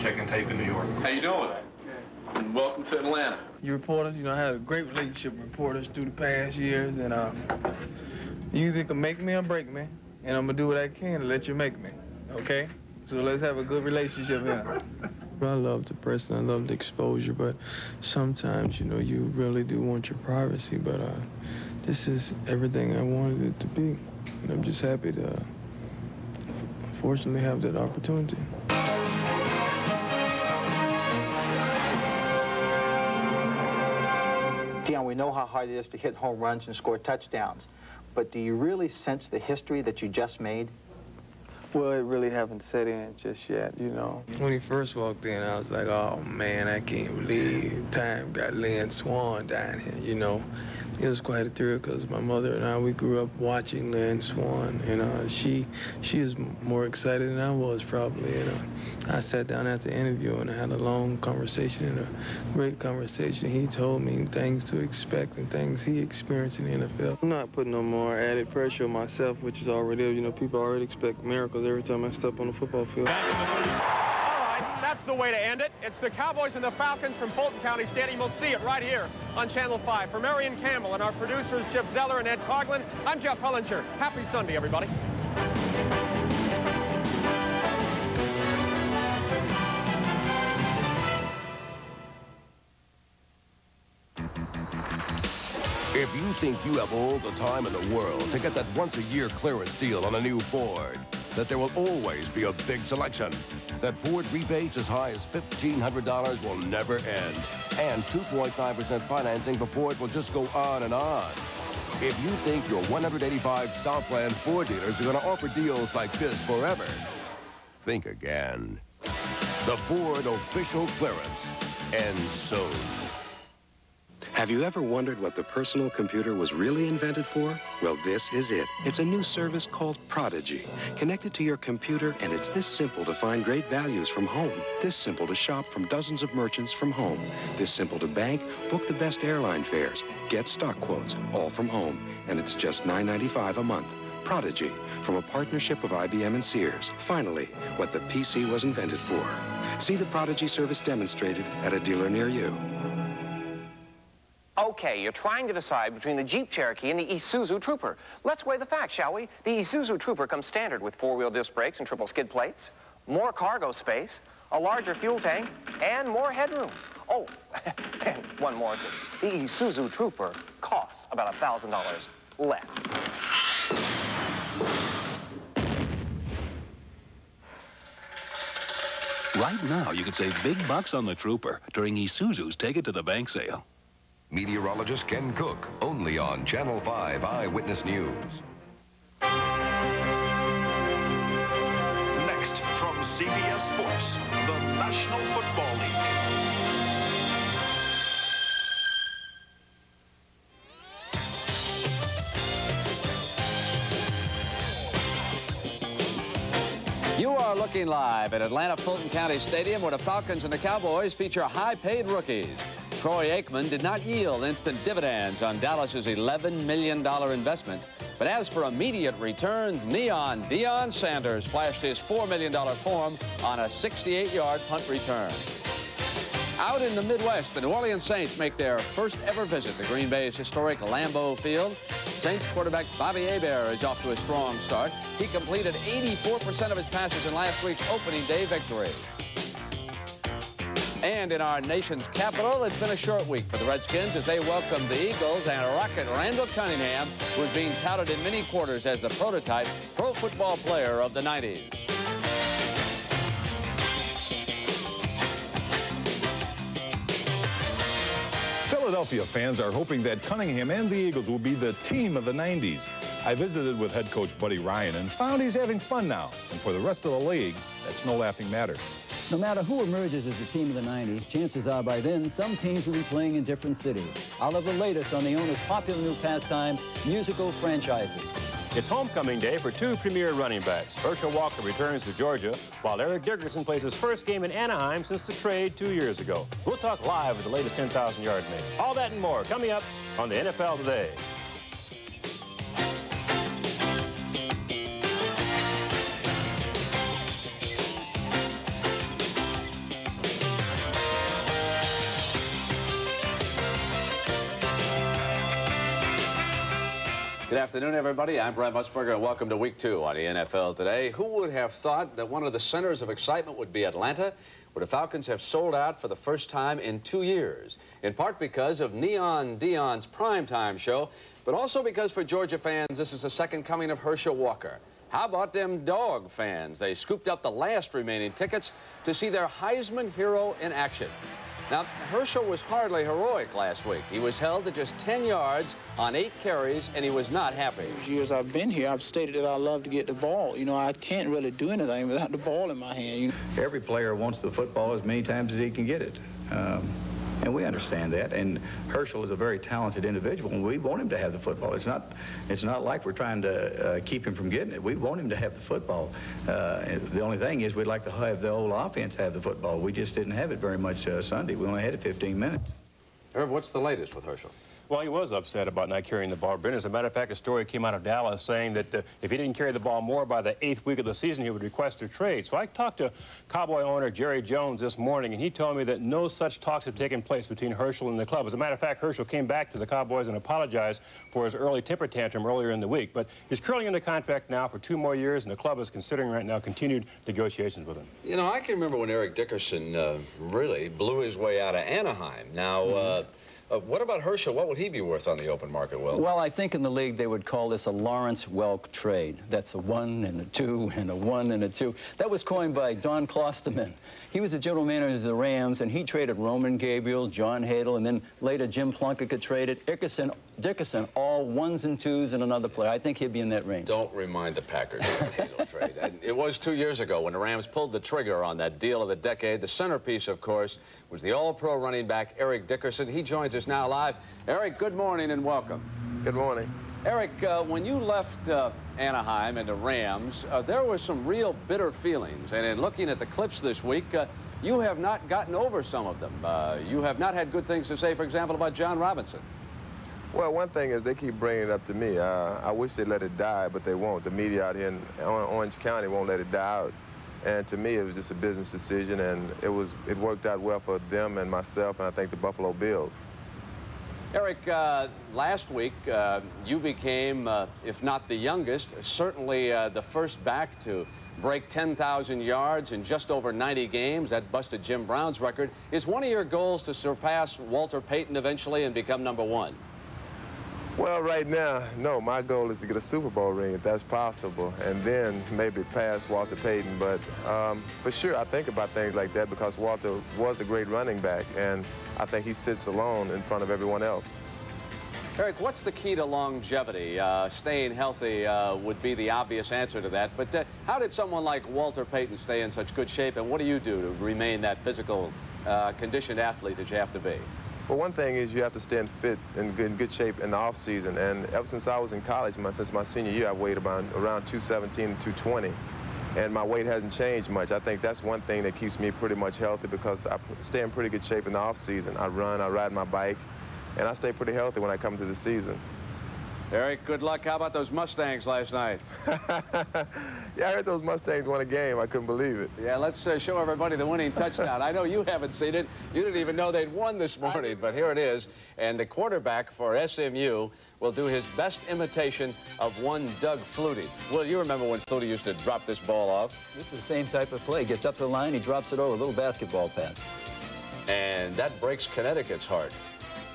checking tape in New York. How you doing? And welcome to Atlanta. You reporters, I had a great relationship with reporters through the past years, and you either can make me or break me, and I'm gonna do what I can to let you make me, okay? So let's have a good relationship here. I love the press and I love the exposure, but sometimes, you really do want your privacy, but this is everything I wanted it to be. And I'm just happy to, fortunately, have that opportunity. Deion, we know how hard it is to hit home runs and score touchdowns, but do you really sense the history that you just made? Well, it really haven't set in just yet, When he first walked in, I was like, oh, man, I can't believe time got Lynn Swann down here, It was quite a thrill because my mother and I, we grew up watching Lynn Swann, and she is more excited than I was probably. I sat down at the interview and I had a long conversation and a great conversation. He told me things to expect and things he experienced in the NFL. I'm not putting no more added pressure on myself, which is already, people already expect miracles every time I step on the football field. That's the way to end it. It's the Cowboys and the Falcons from Fulton-County Stadium. We'll see it right here on Channel 5. For Marion Campbell and our producers, Chip Zeller and Ed Coughlin, I'm Jeff Hullinger. Happy Sunday, everybody. If you think you have all the time in the world to get that once-a-year clearance deal on a new Ford, that there will always be a big selection, that Ford rebates as high as $1,500 will never end, and 2.5% financing for Ford will just go on and on. If you think your 185 Southland Ford dealers are going to offer deals like this forever, think again. The Ford official clearance ends soon. Have you ever wondered what the personal computer was really invented for? Well, this is it. It's a new service called Prodigy. Connected to your computer, and it's this simple to find great values from home. This simple to shop from dozens of merchants from home. This simple to bank, book the best airline fares, get stock quotes, all from home. And it's just $9.95 a month. Prodigy, from a partnership of IBM and Sears. Finally, what the PC was invented for. See the Prodigy service demonstrated at a dealer near you. Okay, you're trying to decide between the Jeep Cherokee and the Isuzu Trooper. Let's weigh the facts, shall we? The Isuzu Trooper comes standard with four-wheel disc brakes and triple skid plates, more cargo space, a larger fuel tank, and more headroom. Oh, and one more thing. The Isuzu Trooper costs about $1,000 less. Right now, you could save big bucks on the Trooper during Isuzu's Take It to the Bank sale. Meteorologist Ken Cook, only on Channel 5 Eyewitness News. Next from CBS Sports, the National Football League. You are looking live at Atlanta-Fulton-County Stadium, where the Falcons and the Cowboys feature high-paid rookies. Troy Aikman did not yield instant dividends on Dallas's $11 million investment. But as for immediate returns, Neon Deion Sanders flashed his $4 million form on a 68-yard punt return. Out in the Midwest, the New Orleans Saints make their first ever visit to Green Bay's historic Lambeau Field. Saints quarterback Bobby Hebert is off to a strong start. He completed 84% of his passes in last week's opening day victory. And in our nation's capital, it's been a short week for the Redskins as they welcome the Eagles and Rocket Randall Cunningham, who is being touted in many quarters as the prototype pro football player of the 90s. Philadelphia fans are hoping that Cunningham and the Eagles will be the team of the 90s. I visited with head coach Buddy Ryan and found he's having fun now. And for the rest of the league, that's no laughing matter. No matter who emerges as the team of the 90s, chances are by then some teams will be playing in different cities. I'll have the latest on the owner's popular new pastime, musical franchises. It's homecoming day for two premier running backs. Herschel Walker returns to Georgia, while Eric Dickerson plays his first game in Anaheim since the trade 2 years ago. We'll talk live with the latest 10,000-yard man. All that and more coming up on the NFL Today. Good afternoon, everybody. I'm Brent Musburger, and welcome to Week 2 on the NFL Today. Who would have thought that one of the centers of excitement would be Atlanta, where the Falcons have sold out for the first time in 2 years, in part because of Neon Deion's primetime show, but also because for Georgia fans, this is the second coming of Herschel Walker. How about them Dog fans? They scooped up the last remaining tickets to see their Heisman hero in action. Now, Herschel was hardly heroic last week. He was held to just 10 yards on 8 carries, and he was not happy. As years I've been here, I've stated that I love to get the ball. You know, I can't really do anything without the ball in my hand. You know? Every player wants the football as many times as he can get it. And we understand that. And Herschel is a very talented individual, and we want him to have the football. It's not like we're trying to keep him from getting it. We want him to have the football. The only thing is we'd like to have the old offense have the football. We just didn't have it very much Sunday. We only had it 15 minutes. Herb, what's the latest with Herschel? Well, he was upset about not carrying the ball. As a matter of fact, a story came out of Dallas saying that if he didn't carry the ball more by the 8th week of the season, he would request a trade. So I talked to Cowboy owner Jerry Jones this morning, and he told me that no such talks have taken place between Herschel and the club. As a matter of fact, Herschel came back to the Cowboys and apologized for his early temper tantrum earlier in the week. But he's currently under contract now for 2 more years, and the club is considering right now continued negotiations with him. You know, I can remember when Eric Dickerson really blew his way out of Anaheim. Now, what about Herschel? What would he be worth on the open market, Will? Well, I think in the league they would call this a Lawrence Welk trade. That's a 1 and a 2 and a 1 and a 2. That was coined by Don Klosterman. He was the general manager of the Rams, and he traded Roman Gabriel, John Hadle, and then later Jim Plunkett traded Dickerson, all 1s and 2s and another player. I think he'd be in that range. Don't remind the Packers of the Hadle trade. And it was 2 years ago when the Rams pulled the trigger on that deal of the decade. The centerpiece, of course, was the all-pro running back Eric Dickerson. He joins us now live. Eric, good morning and welcome. Good morning. Eric, when you left Anaheim and the Rams, there were some real bitter feelings. And in looking at the clips this week, you have not gotten over some of them. You have not had good things to say, for example, about John Robinson. Well, one thing is they keep bringing it up to me. I wish they let it die, but they won't. The media out here in Orange County won't let it die out. And to me, it was just a business decision, and it worked out well for them and myself, and I think the Buffalo Bills. Eric, last week, you became, if not the youngest, certainly the first back to break 10,000 yards in just over 90 games. That busted Jim Brown's record. Is one of your goals to surpass Walter Payton eventually and become #1? Well, right now, no. My goal is to get a Super Bowl ring if that's possible, and then maybe pass Walter Payton. But for sure, I think about things like that because Walter was a great running back, and I think he sits alone in front of everyone else. Eric, what's the key to longevity? Staying healthy would be the obvious answer to that. But how did someone like Walter Payton stay in such good shape, and what do you do to remain that physical, conditioned athlete that you have to be? Well, one thing is you have to stay fit and in good shape in the off season. And ever since I was in college, since my senior year, I weighed around 217 and 220. And my weight hasn't changed much. I think that's one thing that keeps me pretty much healthy because I stay in pretty good shape in the off season. I run, I ride my bike, and I stay pretty healthy when I come to the season. Eric, good luck. How about those Mustangs last night? Yeah, I heard those Mustangs won a game. I couldn't believe it. Yeah, let's show everybody the winning touchdown. I know you haven't seen it. You didn't even know they'd won this morning, but here it is. And the quarterback for SMU will do his best imitation of one Doug Flutie. Well, you remember when Flutie used to drop this ball off? This is the same type of play. Gets up to the line, he drops it over, a little basketball pass. And that breaks Connecticut's heart.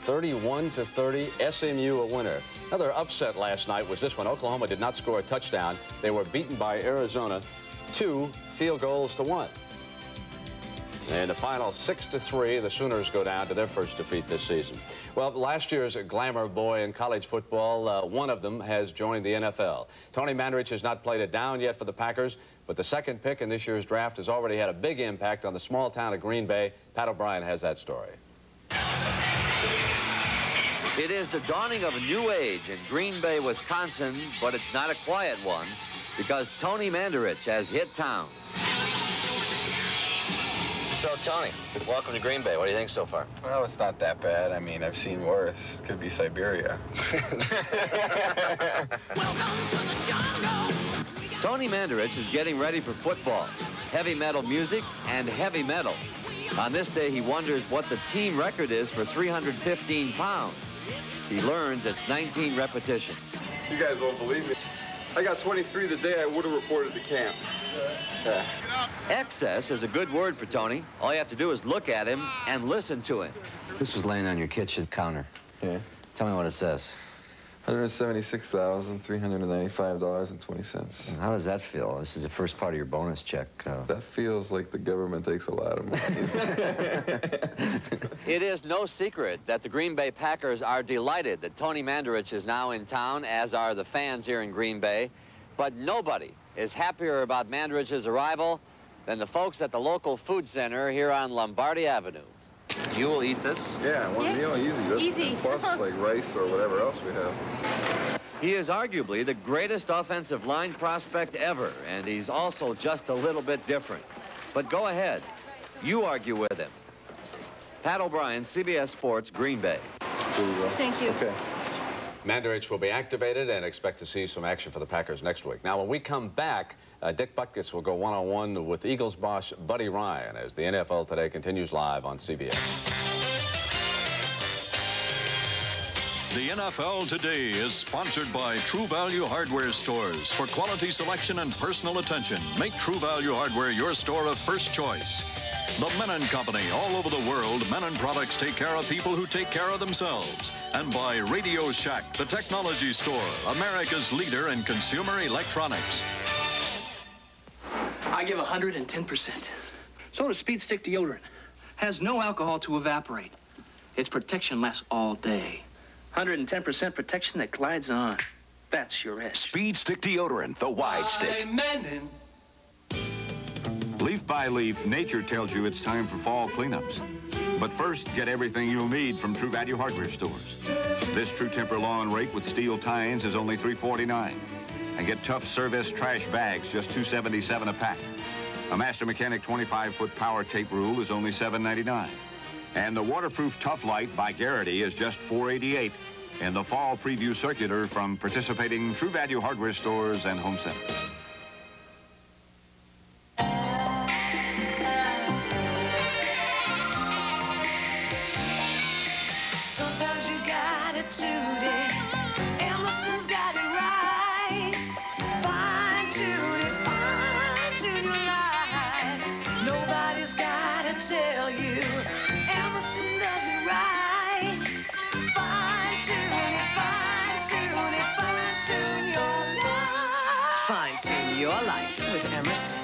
31-30, SMU a winner. Another upset last night was this one. Oklahoma did not score a touchdown. They were beaten by Arizona 2 field goals to 1. And the final 6-3, the Sooners go down to their first defeat this season. Well, last year's glamour boy in college football, one of them has joined the NFL. Tony Mandarich has not played it down yet for the Packers, but the second pick in this year's draft has already had a big impact on the small town of Green Bay. Pat O'Brien has that story. It is the dawning of a new age in Green Bay, Wisconsin, but it's not a quiet one because Tony Mandarich has hit town. So, Tony, welcome to Green Bay. What do you think so far? Well, it's not that bad. I mean, I've seen worse. Could be Siberia. Tony Mandarich is getting ready for football, heavy metal music, and heavy metal. On this day, he wonders what the team record is for 315 pounds. He learns it's 19 repetitions. You guys won't believe me. I got 23 the day I would have reported to camp. Excess is a good word for Tony. All you have to do is look at him and listen to him. This was laying on your kitchen counter. Yeah. Tell me what it says. $176,395.20. How does that feel? This is the first part of your bonus check. That feels like the government takes a lot of money. It is no secret that the Green Bay Packers are delighted that Tony Mandarich is now in town, as are the fans here in Green Bay. But nobody is happier about Mandarich's arrival than the folks at the local food center here on Lombardi Avenue. You will eat this? Yeah, one meal, easy. Plus, like rice or whatever else we have. He is arguably the greatest offensive line prospect ever, and he's also just a little bit different. But go ahead. You argue with him. Pat O'Brien, CBS Sports, Green Bay. Thank you. Okay. Mandarich will be activated and expect to see some action for the Packers next week. Now, when we come back, Dick Butkus will go one-on-one with Eagles boss Buddy Ryan as the NFL Today continues live on CBS. The NFL Today is sponsored by True Value Hardware Stores. For quality selection and personal attention, make True Value Hardware your store of first choice. The Menon Company. All over the world, Menon products take care of people who take care of themselves. And by Radio Shack, the technology store, America's leader in consumer electronics. I give 110%. So does Speed Stick deodorant. Has no alcohol to evaporate. Its protection lasts all day. 110% protection that glides on. That's your edge. Speed Stick deodorant, the wide stick. Leaf by leaf, nature tells you it's time for fall cleanups. But first, get everything you'll need from True Value Hardware Stores. This True Temper lawn rake with steel tines is only $3.49. And get tough Service trash bags, just $2.77 a pack. A Master Mechanic 25-foot power tape rule is only $7.99. And the waterproof Tough Light by Garrity is just $4.88. And the fall preview circular from participating True Value Hardware Stores and home centers. Sometimes you got it today. Emerson's got it right. Fine-tune your life. Nobody's gotta tell you. Emerson does it right. Fine-tune your life. Fine-tune your life with Emerson.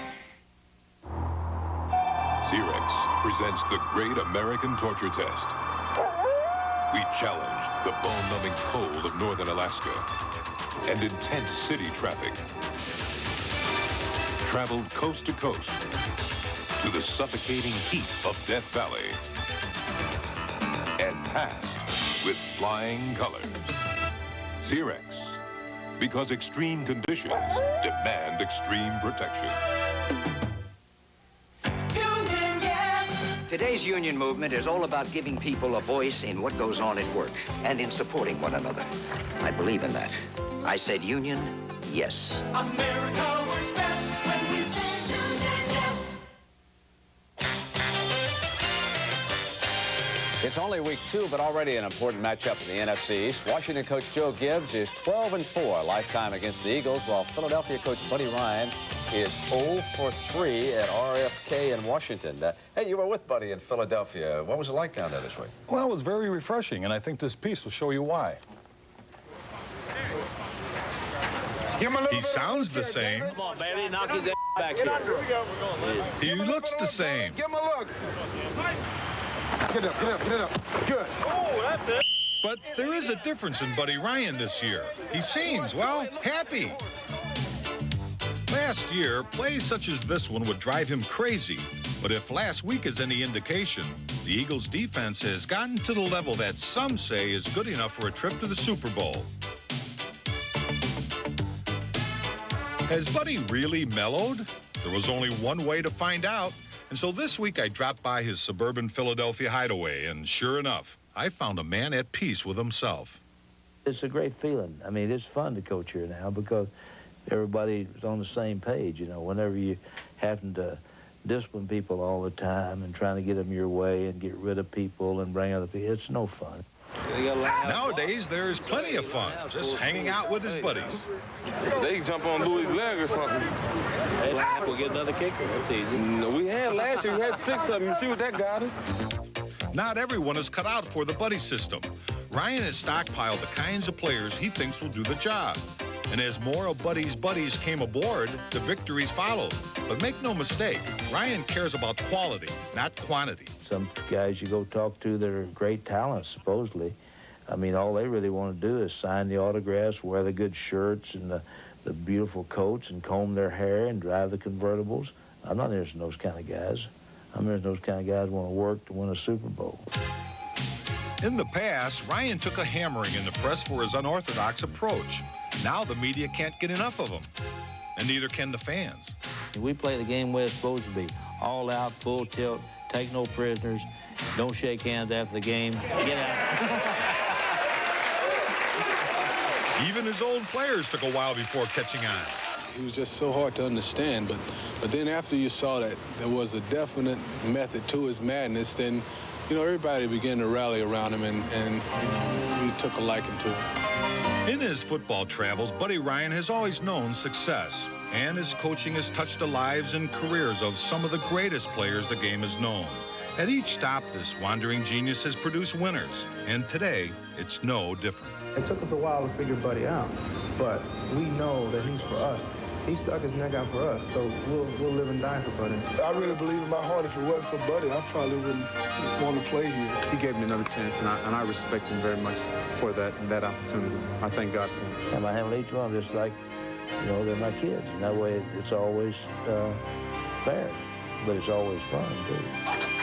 Xerox presents the Great American Torture Test. We challenged the bone-numbing cold of northern Alaska and intense city traffic. Traveled coast to coast to the suffocating heat of Death Valley and passed with flying colors. Xerox, because extreme conditions demand extreme protection. Today's union movement is all about giving people a voice in what goes on at work and in supporting one another. I believe in that. I said union, yes. America works best when we say union, yes. It's only week 2, but already an important matchup in the NFC East. Washington coach Joe Gibbs is 12-4 lifetime against the Eagles, while Philadelphia coach Buddy Ryan is 0-3 at RFK in Washington. Hey, you were with Buddy in Philadelphia. What was it like down there this week? Well, it was very refreshing, and I think this piece will show you why. He sounds the same. Come on, baby, knock his ass back here. He looks the same. Give him a look. Get up. Good. Oh, that's it. But there is a difference in Buddy Ryan this year. He seems, well, happy. Last year, plays such as this one would drive him crazy. But if last week is any indication, the Eagles' defense has gotten to the level that some say is good enough for a trip to the Super Bowl. Has Buddy really mellowed? There was only one way to find out. And so this week I dropped by his suburban Philadelphia hideaway, and sure enough, I found a man at peace with himself. It's a great feeling. I mean, it's fun to coach here now because everybody's on the same page, you know. Whenever you having to discipline people all the time and trying to get them your way and get rid of people and bring other people, it's no fun. Nowadays, there's plenty of fun just hanging out with his buddies. They can jump on Louis' leg or something. Hey, we'll get another kicker. That's easy. We had last year, we had 6 of them. You see what that got us? Not everyone is cut out for the buddy system. Ryan has stockpiled the kinds of players he thinks will do the job. And as more of Buddy's buddies came aboard, the victories followed. But make no mistake, Ryan cares about quality, not quantity. Some guys you go talk to that are great talents, supposedly. I mean, all they really want to do is sign the autographs, wear the good shirts and the beautiful coats, and comb their hair and drive the convertibles. I'm not interested in those kind of guys. I'm interested in those kind of guys who want to work to win a Super Bowl. In the past, Ryan took a hammering in the press for his unorthodox approach. Now the media can't get enough of him, and neither can the fans. We play the game where it's supposed to be. All out, full tilt, take no prisoners, don't shake hands after the game, get out. Even his old players took a while before catching on. He was just so hard to understand, but then after you saw that there was a definite method to his madness, then, you know, everybody began to rally around him, and you know, we took a liking to him. In his football travels, Buddy Ryan has always known success, and his coaching has touched the lives and careers of some of the greatest players the game has known. At each stop, this wandering genius has produced winners, and today, it's no different. It took us a while to figure Buddy out, but we know that he's for us. He stuck his neck out for us, so we'll live and die for Buddy. I really believe in my heart if it wasn't for Buddy, I probably wouldn't want to play here. He gave me another chance, and I respect him very much for that opportunity. I thank God for him. And I handle each one just like, you know, they're my kids. And that way it's always fair, but it's always fun, too.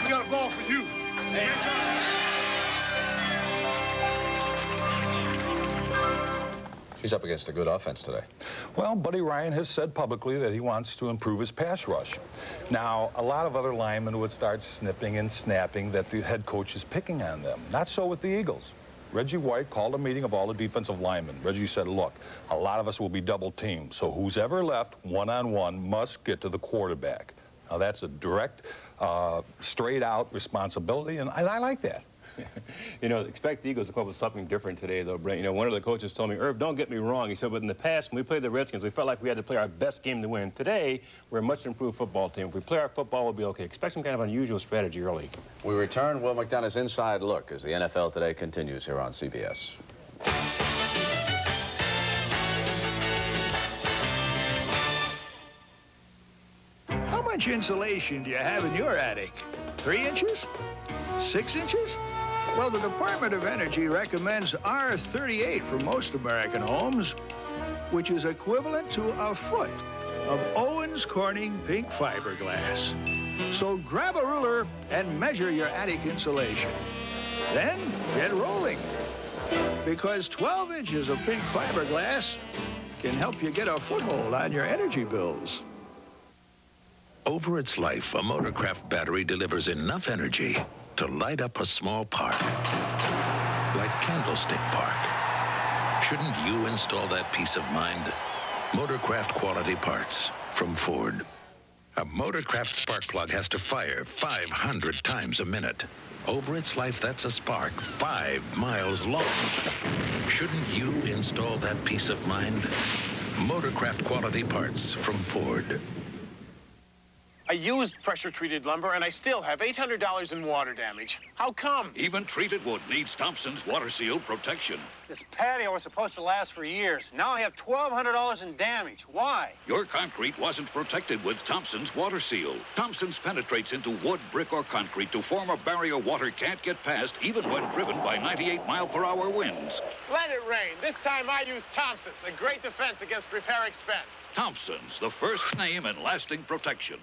We got a ball for you. Hey. He's up against a good offense today. Well, Buddy Ryan has said publicly that he wants to improve his pass rush. Now, a lot of other linemen would start snipping and snapping that the head coach is picking on them. Not so with the Eagles. Reggie White called a meeting of all the defensive linemen. Reggie said, look, a lot of us will be double teamed, so who's ever left one-on-one must get to the quarterback. Now, that's a direct, straight-out responsibility, and I like that. You know, expect the Eagles to come up with something different today, though, Brent. You know, one of the coaches told me, Irv, don't get me wrong. He said, but in the past, when we played the Redskins, we felt like we had to play our best game to win. Today, we're a much improved football team. If we play our football, we'll be okay. Expect some kind of unusual strategy early. We return Will McDonough's Inside Look as the NFL Today continues here on CBS. How much insulation do you have in your attic? 3 inches? 6 inches? Well, the Department of Energy recommends R38 for most American homes, which is equivalent to a foot of Owens Corning pink fiberglass. So grab a ruler and measure your attic insulation. Then get rolling, because 12 inches of pink fiberglass can help you get a foothold on your energy bills. Over its life, a Motorcraft battery delivers enough energy to light up a small park, like Candlestick Park. Shouldn't you install that peace of mind? Motorcraft quality parts from Ford. A Motorcraft spark plug has to fire 500 times a minute. Over its life, that's a spark 5 miles long. Shouldn't you install that peace of mind? Motorcraft quality parts from Ford. I used pressure-treated lumber, and I still have $800 in water damage. How come? Even treated wood needs Thompson's Water Seal protection. This patio was supposed to last for years. Now I have $1,200 in damage. Why? Your concrete wasn't protected with Thompson's Water Seal. Thompson's penetrates into wood, brick, or concrete to form a barrier water can't get past, even when driven by 98-mile-per-hour winds. Let it rain. This time I use Thompson's, a great defense against repair expense. Thompson's, the first name in lasting protection.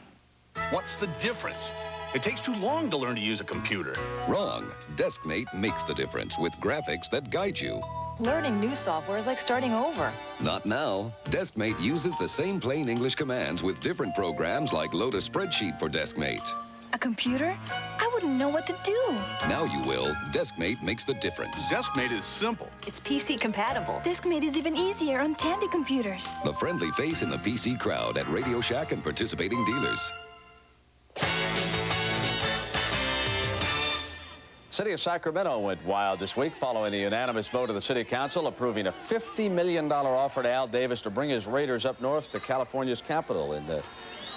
What's the difference? It takes too long to learn to use a computer. Wrong. DeskMate makes the difference with graphics that guide you. Learning new software is like starting over. Not now. DeskMate uses the same plain English commands with different programs like load a spreadsheet for DeskMate. A computer? I wouldn't know what to do. Now you will. DeskMate makes the difference. DeskMate is simple. It's PC compatible. DeskMate is even easier on Tandy computers. The friendly face in the PC crowd at Radio Shack and participating dealers. City of Sacramento went wild this week following a unanimous vote of the City Council approving a $50 million offer to Al Davis to bring his Raiders up north to California's capital. And,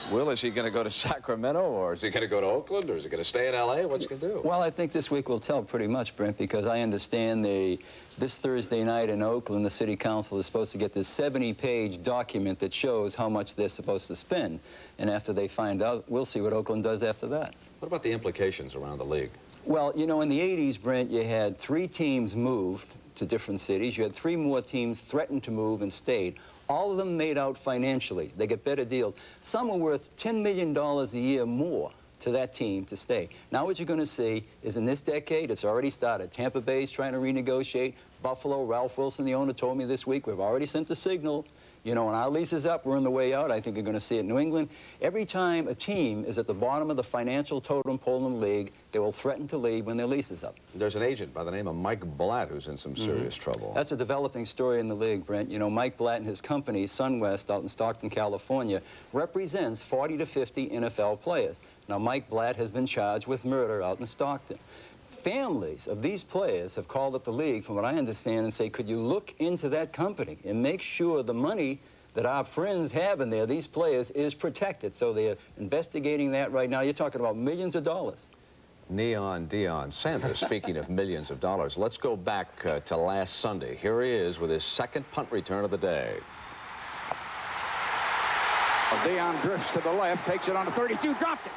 Will, is he going to go to Sacramento, or is he going to go to Oakland, or is he going to stay in L.A.? What's he going to do? Well, I think this week will tell pretty much, Brent, because I understand this Thursday night in Oakland, the City Council is supposed to get this 70-page document that shows how much they're supposed to spend. And after they find out, we'll see what Oakland does after that. What about the implications around the league? Well, you know, in the 80s, Brent, you had 3 teams moved to different cities. You had 3 more teams threatened to move and stayed. All of them made out financially. They get better deals. Some are worth $10 million a year more to that team to stay. Now what you're going to see is in this decade, it's already started. Tampa Bay's trying to renegotiate. Buffalo, Ralph Wilson, the owner, told me this week, we've already sent the signal. You know, when our lease is up, we're on the way out. I think you're going to see it in New England. Every time a team is at the bottom of the financial totem pole in the league, they will threaten to leave when their lease is up. There's an agent by the name of Mike Blatt who's in some serious trouble. That's a developing story in the league, Brent. You know, Mike Blatt and his company, SunWest, out in Stockton, California, represents 40 to 50 NFL players. Now, Mike Blatt has been charged with murder out in Stockton. Families of these players have called up the league, from what I understand, and say, could you look into that company and make sure the money that our friends have in there, these players, is protected. So they're investigating that right now. You're talking about millions of dollars. Deion Sanders, speaking of millions of dollars, let's go back to last Sunday. Here he is with his second punt return of the day. Well, Deion drifts to the left, takes it on the 32, dropped it.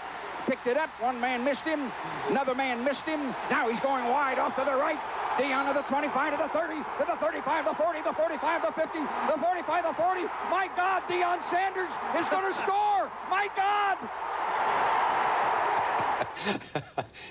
Picked it up, one man missed him, another man missed him. Now he's going wide off to the right. Deion to the 25, to the 30, to the 35, the 40, the 45, the 50, the 45, the 40. My God, Deion Sanders is going to score. My God.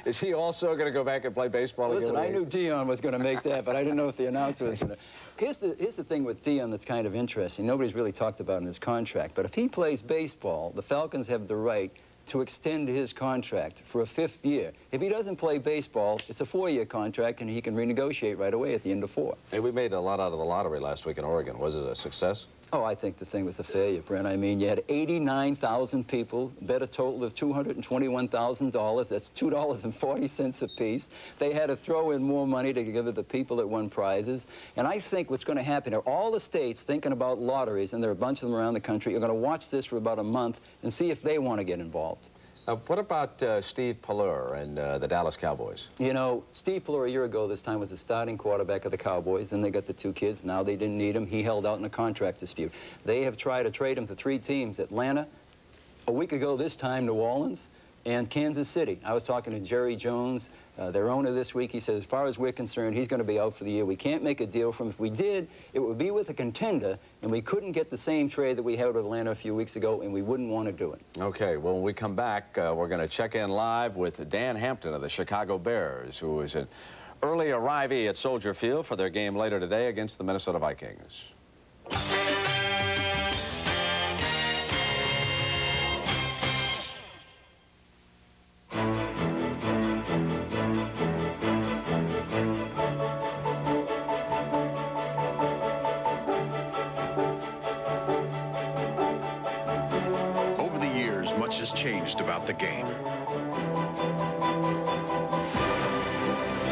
Is he also going to go back and play baseball again? Listen, I knew Deion was going to make that, but I didn't know if the announcer was going to. Here's the thing with Deion that's kind of interesting. Nobody's really talked about in his contract, but if he plays baseball, the Falcons have the right to extend his contract for a 5th year. If he doesn't play baseball, it's a 4-year contract, and he can renegotiate right away at the end of 4. Hey, we made a lot out of the lottery last week in Oregon. Was it a success? Oh, I think the thing was a failure, Brent. I mean, you had 89,000 people, bet a total of $221,000. That's $2.40 apiece. They had to throw in more money to give it the people that won prizes. And I think what's going to happen are all the states thinking about lotteries, and there are a bunch of them around the country, are going to watch this for about a month and see if they want to get involved. What about Steve Pallur and the Dallas Cowboys? You know, Steve Pallur a year ago this time was the starting quarterback of the Cowboys. Then they got the 2 kids. Now they didn't need him. He held out in a contract dispute. They have tried to trade him to 3 teams: Atlanta, a week ago this time New Orleans, and Kansas City. I was talking to Jerry Jones, their owner, this week. He said, as far as we're concerned, he's going to be out for the year. We can't make a deal for him. If we did, it would be with a contender, and we couldn't get the same trade that we had with Atlanta a few weeks ago, and we wouldn't want to do it. Okay, well, when we come back, we're going to check in live with Dan Hampton of the Chicago Bears, who is an early arrivee at Soldier Field for their game later today against the Minnesota Vikings. Much has changed about the game.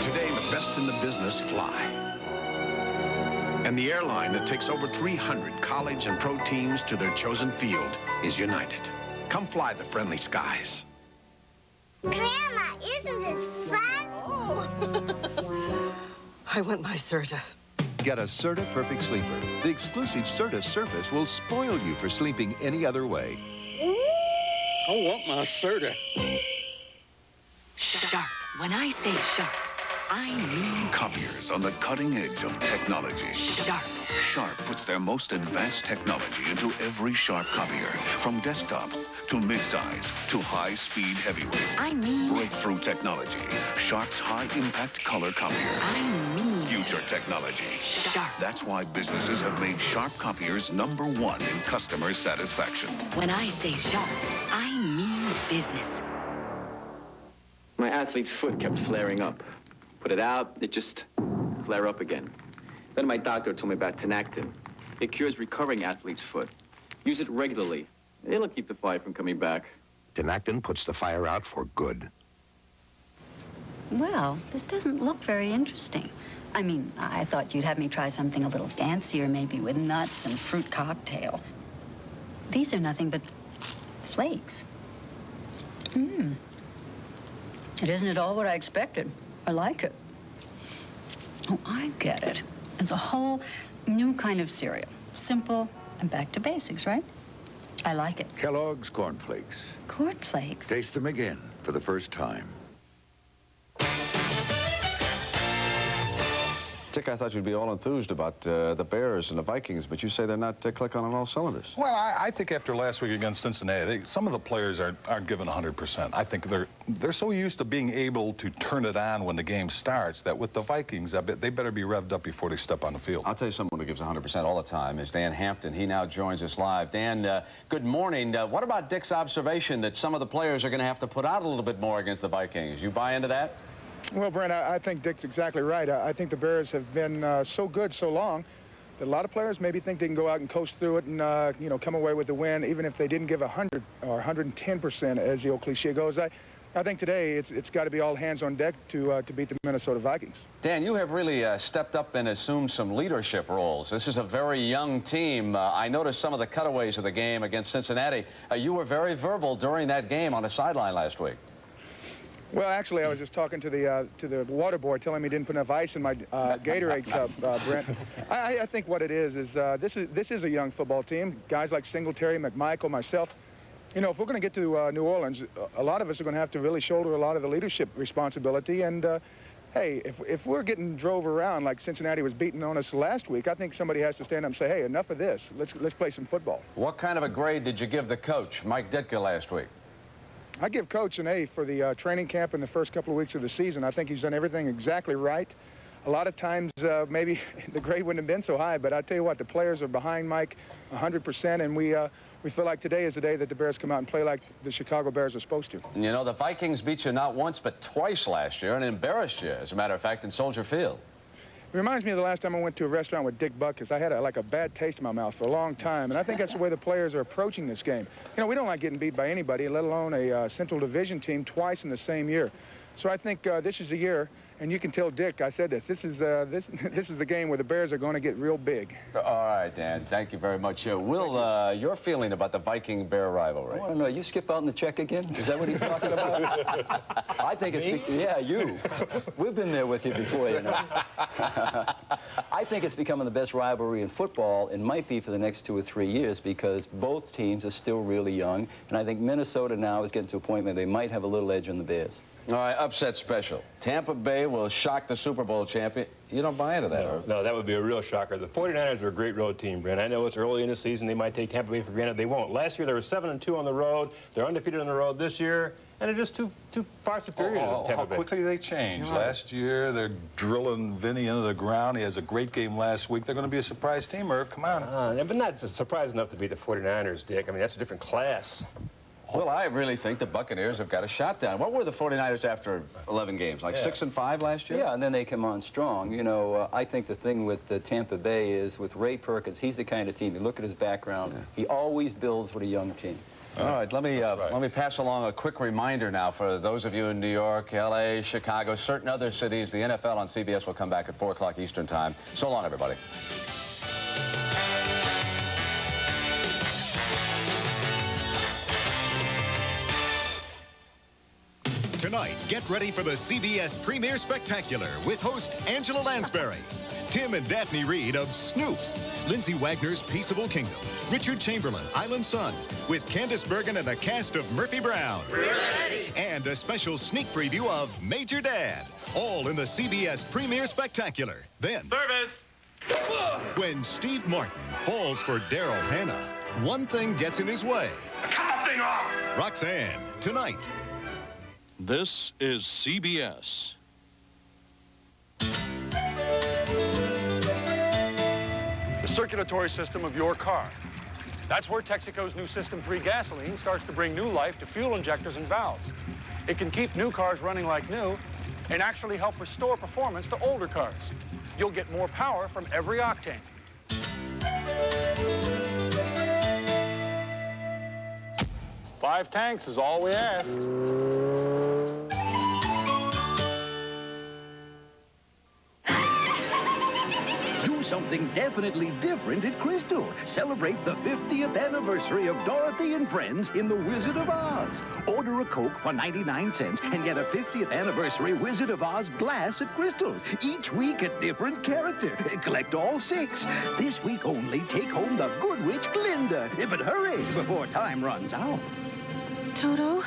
Today, the best in the business fly. And the airline that takes over 300 college and pro teams to their chosen field is United. Come fly the friendly skies. Grandma, isn't this fun? Oh. I want my Serta. Get a Serta Perfect Sleeper. The exclusive Serta surface will spoil you for sleeping any other way. I want my Serta. Sharp. When I say sharp, I mean Copiers on the cutting edge of technology. sharp. Sharp puts their most advanced technology into every Sharp copier, from desktop to midsize to high-speed heavyweight. I mean breakthrough technology. Sharp's high-impact color copier. I mean future technology. Sharp. That's why businesses have made Sharp copiers #1 in customer satisfaction. When I say sharp, I mean business. My athlete's foot kept flaring up. Put it out, it just flare up again. Then my doctor told me about Tinactin. It cures recovering athlete's foot. Use it regularly. It'll keep the fire from coming back. Tinactin puts the fire out for good. Well, this doesn't look very interesting. I mean, I thought you'd have me try something a little fancier, maybe with nuts and fruit cocktail. These are nothing but flakes. It isn't at all what I expected. I like it. Oh, I get it. It's a whole new kind of cereal. Simple and back to basics, right? I like it. Kellogg's Corn Flakes. Corn Flakes? Taste them again for the first time. Dick, I thought you'd be all enthused about the Bears and the Vikings, but you say they're not clicking on all cylinders. Well, I think after last week against Cincinnati, some of the players aren't giving 100%. I think they're so used to being able to turn it on when the game starts that with the Vikings, I bet they better be revved up before they step on the field. I'll tell you someone who gives 100% all the time is Dan Hampton. He now joins us live. Dan, good morning. What about Dick's observation that some of the players are going to have to put out a little bit more against the Vikings? You buy into that? Well, Brent, I think Dick's exactly right. I think the Bears have been so good so long that a lot of players maybe think they can go out and coast through it and, you know, come away with the win, even if they didn't give 100 or 110%, as the old cliche goes. I think today it's got to be all hands on deck to beat the Minnesota Vikings. Dan, you have really stepped up and assumed some leadership roles. This is a very young team. I noticed some of the cutaways of the game against Cincinnati. You were very verbal during that game on the sideline last week. Well, actually, I was just talking to the water boy, telling me he didn't put enough ice in my Gatorade cup, Brent. I think what it is this is a young football team. Guys like Singletary, McMichael, myself. You know, if we're going to get to New Orleans, a lot of us are going to have to really shoulder a lot of the leadership responsibility. And hey, if we're getting drove around like Cincinnati was beating on us last week, I think somebody has to stand up and say, hey, enough of this. Let's play some football. What kind of a grade did you give the coach, Mike Ditka, last week? I give Coach an A for the training camp in the first couple of weeks of the season. I think he's done everything exactly right. A lot of times, maybe the grade wouldn't have been so high, but I tell you what, the players are behind Mike 100%, and we feel like today is the day that the Bears come out and play like the Chicago Bears are supposed to. You know, the Vikings beat you not once but twice last year and embarrassed you, as a matter of fact, in Soldier Field. It reminds me of the last time I went to a restaurant with Dick Butkus. I had like a bad taste in my mouth for a long time, and I think that's the way the players are approaching this game. You know, we don't like getting beat by anybody, let alone a Central Division team twice in the same year. So I think this is the year, and you can tell Dick, I said this is the game where the Bears are going to get real big. All right, Dan, thank you very much. Will, your feeling about the Viking-Bear rivalry? I want to know, you skip out in the check again? Is that what he's talking about? I think it's... Yeah, you. We've been there with you before, you know. I think it's becoming the best rivalry in football and might be for the next 2 or 3 years because both teams are still really young, and I think Minnesota now is getting to a point where they might have a little edge on the Bears. All right, upset special. Tampa Bay will shock the Super Bowl champion. You don't buy into that, No, that would be a real shocker. The 49ers are a great road team, Brent. I know it's early in the season. They might take Tampa Bay for granted. They won't. Last year, they were 7-2 on the road. They're undefeated on the road this year, and they're just too far superior to Tampa Bay. How quickly they change. Last year, they're drilling Vinny into the ground. He has a great game last week. They're going to be a surprise team, Irv. Come on. Yeah, but not surprised enough to beat the 49ers, Dick. I mean, that's a different class. Well, I really think the Buccaneers have got a shot down. What were the 49ers after 11 games? Like 6-5 last year? Yeah, and then they come on strong. You know, I think the thing with Tampa Bay is with Ray Perkins, he's the kind of team, you look at his background, he always builds with a young team. All right, let me pass along a quick reminder now for those of you in New York, L.A., Chicago, certain other cities. The NFL on CBS will come back at 4 o'clock Eastern Time. So long, everybody. Tonight, get ready for the CBS Premier Spectacular with host Angela Lansbury, Tim and Daphne Reed of Snoops, Lindsay Wagner's Peaceable Kingdom, Richard Chamberlain, Island Sun, with Candace Bergen and the cast of Murphy Brown. We're ready. And a special sneak preview of Major Dad, all in the CBS Premier Spectacular. Then, service. When Steve Martin falls for Daryl Hannah, one thing gets in his way. Cut the thing off! Roxanne, tonight. This is CBS. The circulatory system of your car. That's where Texaco's new System 3 gasoline starts to bring new life to fuel injectors and valves. It can keep new cars running like new and actually help restore performance to older cars. You'll get more power from every octane. 5 tanks is all we ask. something definitely different at Crystal. Celebrate the 50th anniversary of Dorothy and Friends in The Wizard of Oz. Order a Coke for 99 cents and get a 50th anniversary Wizard of Oz glass at Crystal. Each week a different character. Collect all 6. This week only, take home the Good Witch Glinda. But hurry before time runs out. Toto,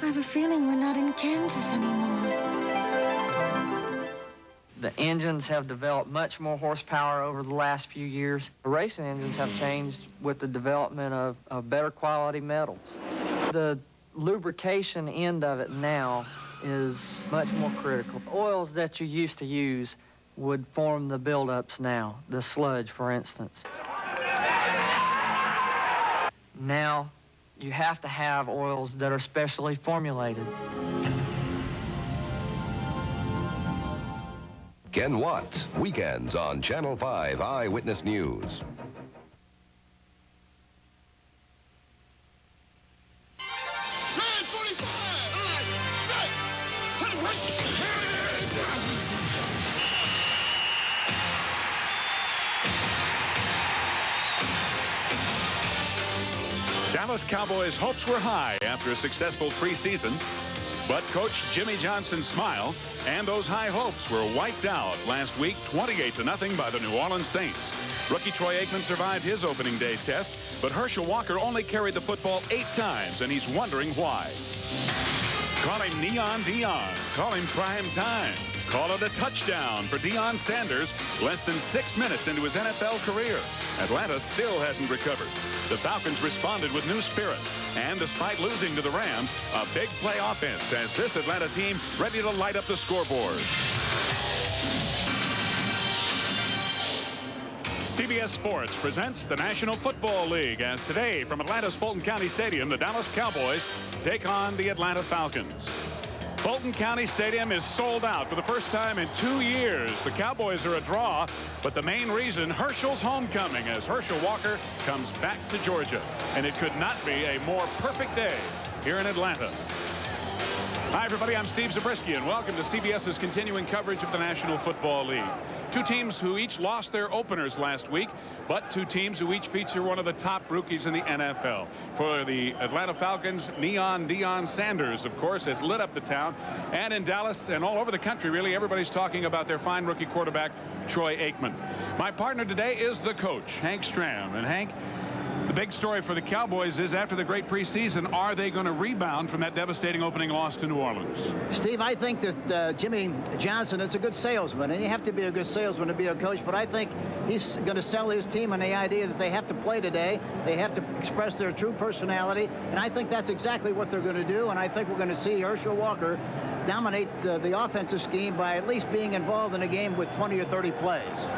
I have a feeling we're not in Kansas anymore. The engines have developed much more horsepower over the last few years. The racing engines have changed with the development of better quality metals. The lubrication end of it now is much more critical. Oils that you used to use would form the buildups now, the sludge, for instance. Now, you have to have oils that are specially formulated. Ken Watts, weekends on Channel 5 Eyewitness News. Dallas Cowboys' hopes were high after a successful preseason, but Coach Jimmy Johnson's smile and those high hopes were wiped out last week 28-0 by the New Orleans Saints. Rookie Troy Aikman survived his opening day test, but Herschel Walker only carried the football 8 times, and he's wondering why. Call him Neon Deion. Call him prime time. Call it a touchdown for Deion Sanders less than 6 minutes into his NFL career. Atlanta still hasn't recovered. The Falcons responded with new spirit. And despite losing to the Rams, a big play offense has this Atlanta team ready to light up the scoreboard. CBS Sports presents the National Football League as today from Atlanta's Fulton-County Stadium, the Dallas Cowboys take on the Atlanta Falcons. Fulton-County Stadium is sold out for the first time in 2 years. The Cowboys are a draw, but the main reason, Herschel's homecoming as Herschel Walker comes back to Georgia. And it could not be a more perfect day here in Atlanta. Hi, everybody. I'm Steve Zabriskie, and welcome to CBS's continuing coverage of the National Football League. 2 teams who each lost their openers last week, but 2 teams who each feature one of the top rookies in the NFL. For the Atlanta Falcons, Neon Deion Sanders, of course, has lit up the town. And in Dallas and all over the country, really, everybody's talking about their fine rookie quarterback, Troy Aikman. My partner today is the coach, Hank Stram. And Hank, the big story for the Cowboys is after the great preseason, are they going to rebound from that devastating opening loss to New Orleans? Steve, I think that Jimmy Johnson is a good salesman, and you have to be a good salesman to be a coach, but I think he's going to sell his team on the idea that they have to play today. They have to express their true personality, and I think that's exactly what they're going to do, and I think we're going to see Herschel Walker dominate the offensive scheme by at least being involved in a game with 20 or 30 plays.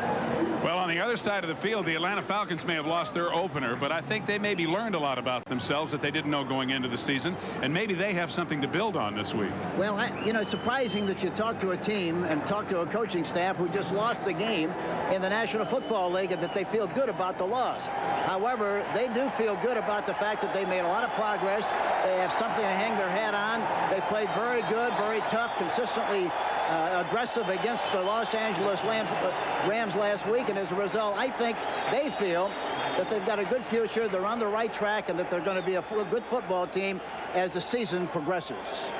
Well, on the other side of the field, the Atlanta Falcons may have lost their opener, but I think they maybe learned a lot about themselves that they didn't know going into the season, and maybe they have something to build on this week. Well, you know, it's surprising that you talk to a team and talk to a coaching staff who just lost a game in the National Football League and that they feel good about the loss. However, they do feel good about the fact that they made a lot of progress. They have something to hang their hat on. They played very good, very tough, consistently aggressive against the Los Angeles Rams last week, and as a result, I think they feel that they've got a good future, they're on the right track, and that they're going to be a good football team as the season progresses.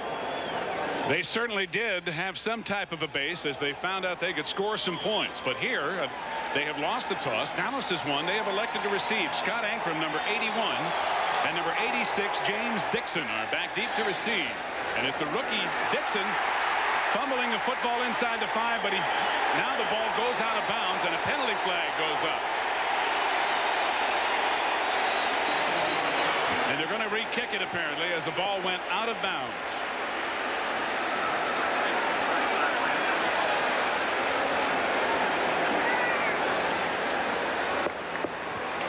They certainly did have some type of a base as they found out they could score some points, but here they have lost the toss. Dallas has won. They have elected to receive. Scott Ankrum, number 81, and number 86, James Dixon, are back deep to receive, and it's a rookie, Dixon, fumbling the football inside the 5, but now the ball goes out of bounds and a penalty flag goes up. And they're going to re-kick it apparently as the ball went out of bounds.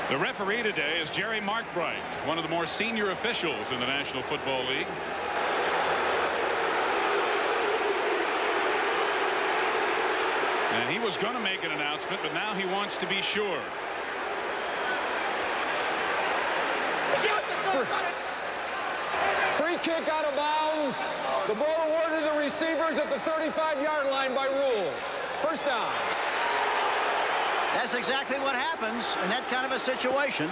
The referee today is Jerry Markbright, one of the more senior officials in the National Football League. And he was going to make an announcement, but now he wants to be sure. Free kick out of bounds. The ball awarded to the receivers at the 35-yard line by rule. First down. That's exactly what happens in that kind of a situation.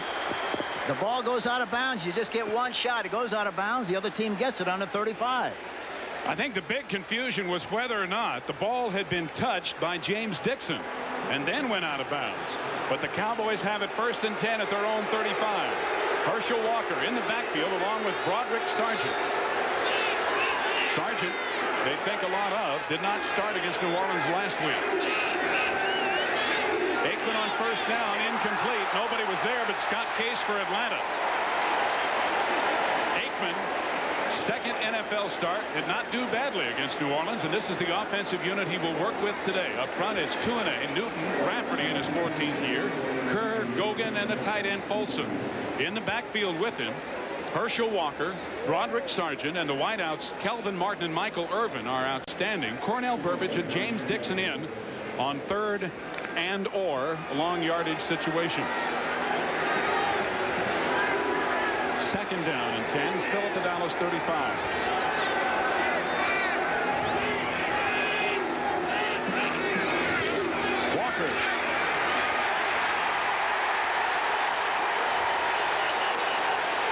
The ball goes out of bounds. You just get one shot. It goes out of bounds. The other team gets it on the 35. I think the big confusion was whether or not the ball had been touched by James Dixon and then went out of bounds. But the Cowboys have it 1st and 10 at their own 35. Herschel Walker in the backfield along with Broderick Sargent. Sargent, they think a lot of, did not start against New Orleans last week. Aikman on 1st down, incomplete. Nobody was there but Scott Case for Atlanta. Aikman, 2nd NFL start, did not do badly against New Orleans, and this is the offensive unit he will work with today. Up front, it's Tuanay, Newton, Rafferty in his 14th year, Kerr, Gogan, and the tight end Folsom. In the backfield with him, Herschel Walker, Broderick Sargent, and the wideouts Kelvin Martin and Michael Irvin are outstanding. Cornell Burbage and James Dixon in on 3rd and/or long yardage situations. 2nd down and 10, still at the Dallas 35. Walker.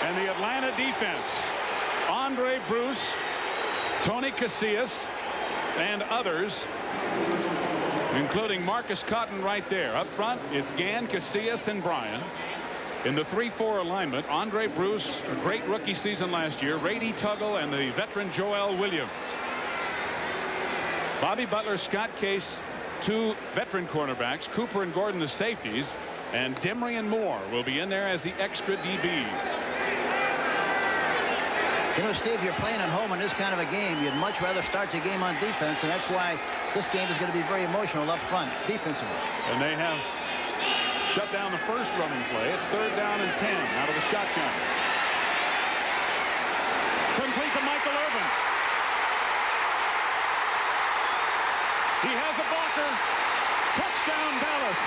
And the Atlanta defense, Andre Bruce, Tony Casillas, and others, including Marcus Cotton right there. Up front, it's Gann, Casillas, and Bryan. In the 3-4 alignment, Andre Bruce, a great rookie season last year, Rady Tuggle, and the veteran Joel Williams. Bobby Butler, Scott Case, 2 veteran cornerbacks, Cooper and Gordon the safeties, and Demry and Moore will be in there as the extra DBs. You know, Steve, you're playing at home in this kind of a game. You'd much rather start your game on defense, and that's why this game is going to be very emotional up front, defensively. And they have shut down the first running play. It's 3rd down and 10 out of the shotgun. Complete to Michael Irvin. He has a blocker. Touchdown, Dallas.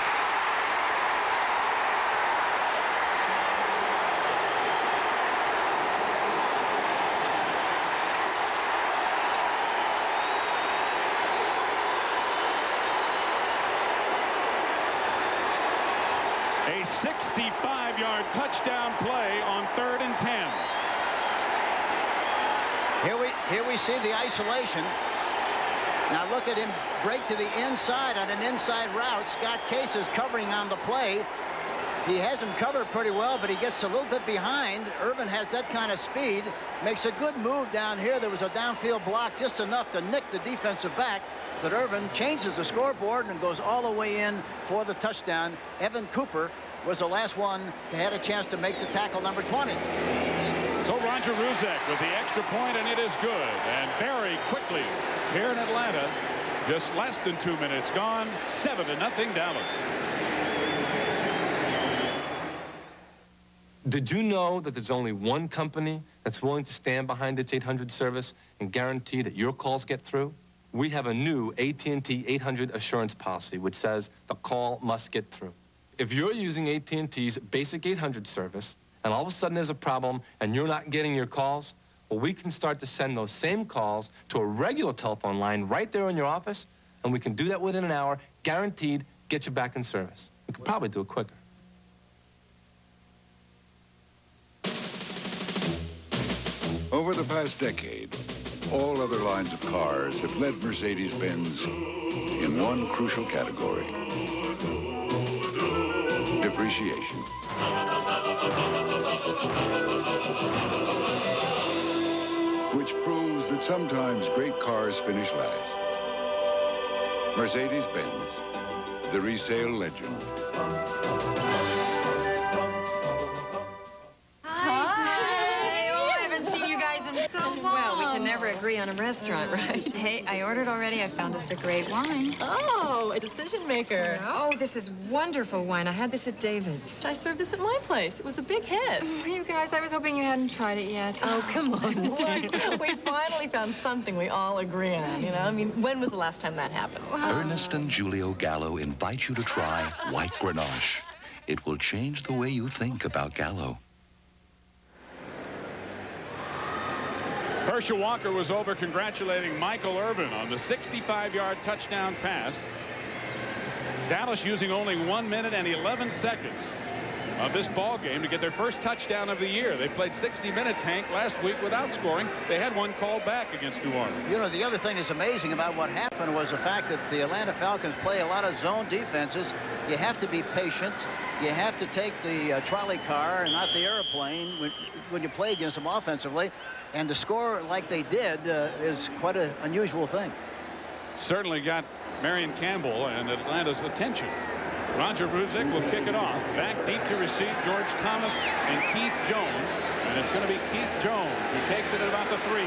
A 65-yard touchdown play on 3rd and 10. Here we see the isolation. Now look at him break to the inside on an inside route. Scott Case is covering on the play. He has him covered pretty well, but he gets a little bit behind. Irvin has that kind of speed. Makes a good move down here. There was a downfield block just enough to nick the defensive back. But Irvin changes the scoreboard and goes all the way in for the touchdown. Evan Cooper was the last one to had a chance to make the tackle, number 20. So Roger Ruzek with the extra point, and it is good. And very quickly here in Atlanta, just less than 2 minutes gone, 7-0 Dallas. Did you know that there's only one company that's willing to stand behind its 800 service and guarantee that your calls get through? We have a new AT&T 800 assurance policy which says the call must get through. If you're using AT&T's basic 800 service and all of a sudden there's a problem and you're not getting your calls, well, we can start to send those same calls to a regular telephone line right there in your office, and we can do that within an hour, guaranteed, get you back in service. We could probably do it quicker. Over the past decade, all other lines of cars have led Mercedes-Benz in one crucial category: depreciation. Which proves that sometimes great cars finish last. Mercedes-Benz, the resale legend. Well, we can never agree on a restaurant, right? Hey, I ordered already. I found us a great wine. Oh, a decision maker. Oh, this is wonderful wine. I had this at David's. I served this at my place. It was a big hit. You guys, I was hoping you hadn't tried it yet. Oh, come on. Look, we finally found something we all agree on, you know? I mean, when was the last time that happened? Ernest and Julio Gallo invite you to try White Grenache. It will change the way you think about Gallo. Herschel Walker was over congratulating Michael Irvin on the 65-yard touchdown pass. Dallas using only 1 minute and 11 seconds of this ball game to get their first touchdown of the year. They played 60 minutes, Hank, last week without scoring. They had one called back against New Orleans. You know, the other thing that's amazing about what happened was the fact that the Atlanta Falcons play a lot of zone defenses. You have to be patient. You have to take the trolley car and not the airplane when you play against them offensively. And to score like they did is quite an unusual thing. Certainly got Marion Campbell and Atlanta's attention. Roger Ruzick will kick it off. Back deep to receive George Thomas and Keith Jones. And it's going to be Keith Jones who takes it at about the 3.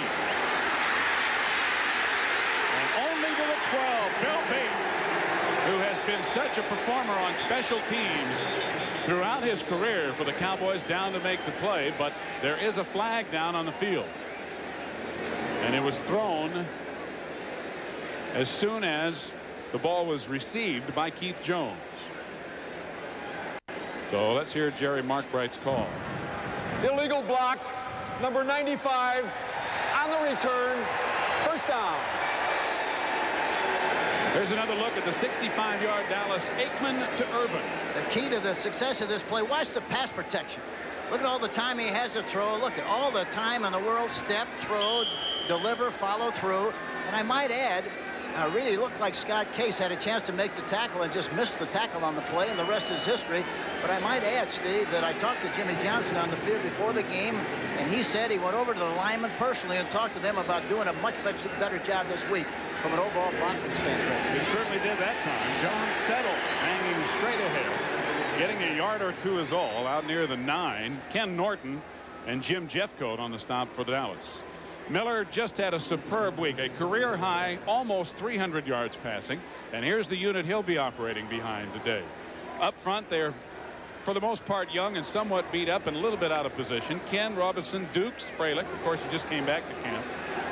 And only to the 12, Bill Bates, who has been such a performer on special teams throughout his career for the Cowboys, down to make the play. But there is a flag down on the field. And it was thrown as soon as the ball was received by Keith Jones. So let's hear Jerry Markbright's call. Illegal block, number 95, on the return, first down. There's another look at the 65-yard Dallas Aikman to Irvin. The key to the success of this play, watch the pass protection. Look at all the time he has to throw. Look at all the time in the world. Step, throw, deliver, follow through. And I might add, really looked like Scott Case had a chance to make the tackle and just missed the tackle on the play, and the rest is history. But I might add, Steve, that I talked to Jimmy Johnson on the field before the game, and he said he went over to the linemen personally and talked to them about doing a much better job this week from an overall blocking standpoint. He certainly did that time. John Settle hanging straight ahead, getting a yard or two is all out near the 9. Ken Norton and Jim Jeffcoat on the stop for Dallas. Miller just had a superb week, a career high, almost 300 yards passing. And here's the unit he'll be operating behind today. Up front, they're for the most part young and somewhat beat up and a little bit out of position. Ken, Robinson, Dukes, Freilich, of course, he just came back to camp.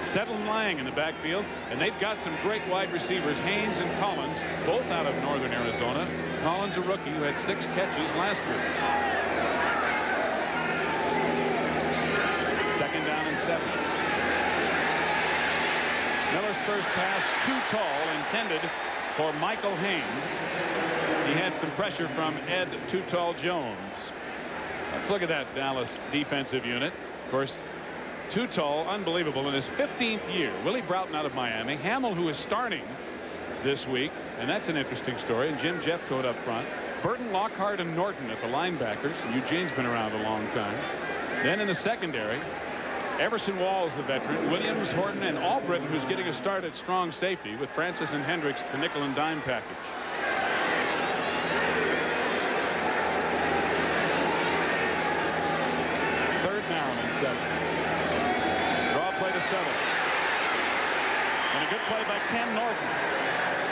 Settle and Lang in the backfield, and they've got some great wide receivers, Haynes and Collins, both out of northern Arizona. Collins, a rookie who had 6 catches last week. 2nd down and 7. Miller's first pass too tall, intended for Michael Haynes. He had some pressure from Ed Too Tall Jones. Let's look at that Dallas defensive unit. Of course, Too Tall, unbelievable, in his 15th year. Willie Broughton out of Miami. Hamill, who is starting this week, and that's an interesting story. And Jim Jeffcoat up front. Burton, Lockhart, and Norton at the linebackers. Eugene's been around a long time. Then in the secondary, Everson Walls, the veteran, Williams, Horton, and Albritton, who's getting a start at strong safety, with Francis and Hendricks, the nickel and dime package. Down and 7. Draw play to Settle. And a good play by Ken Norton,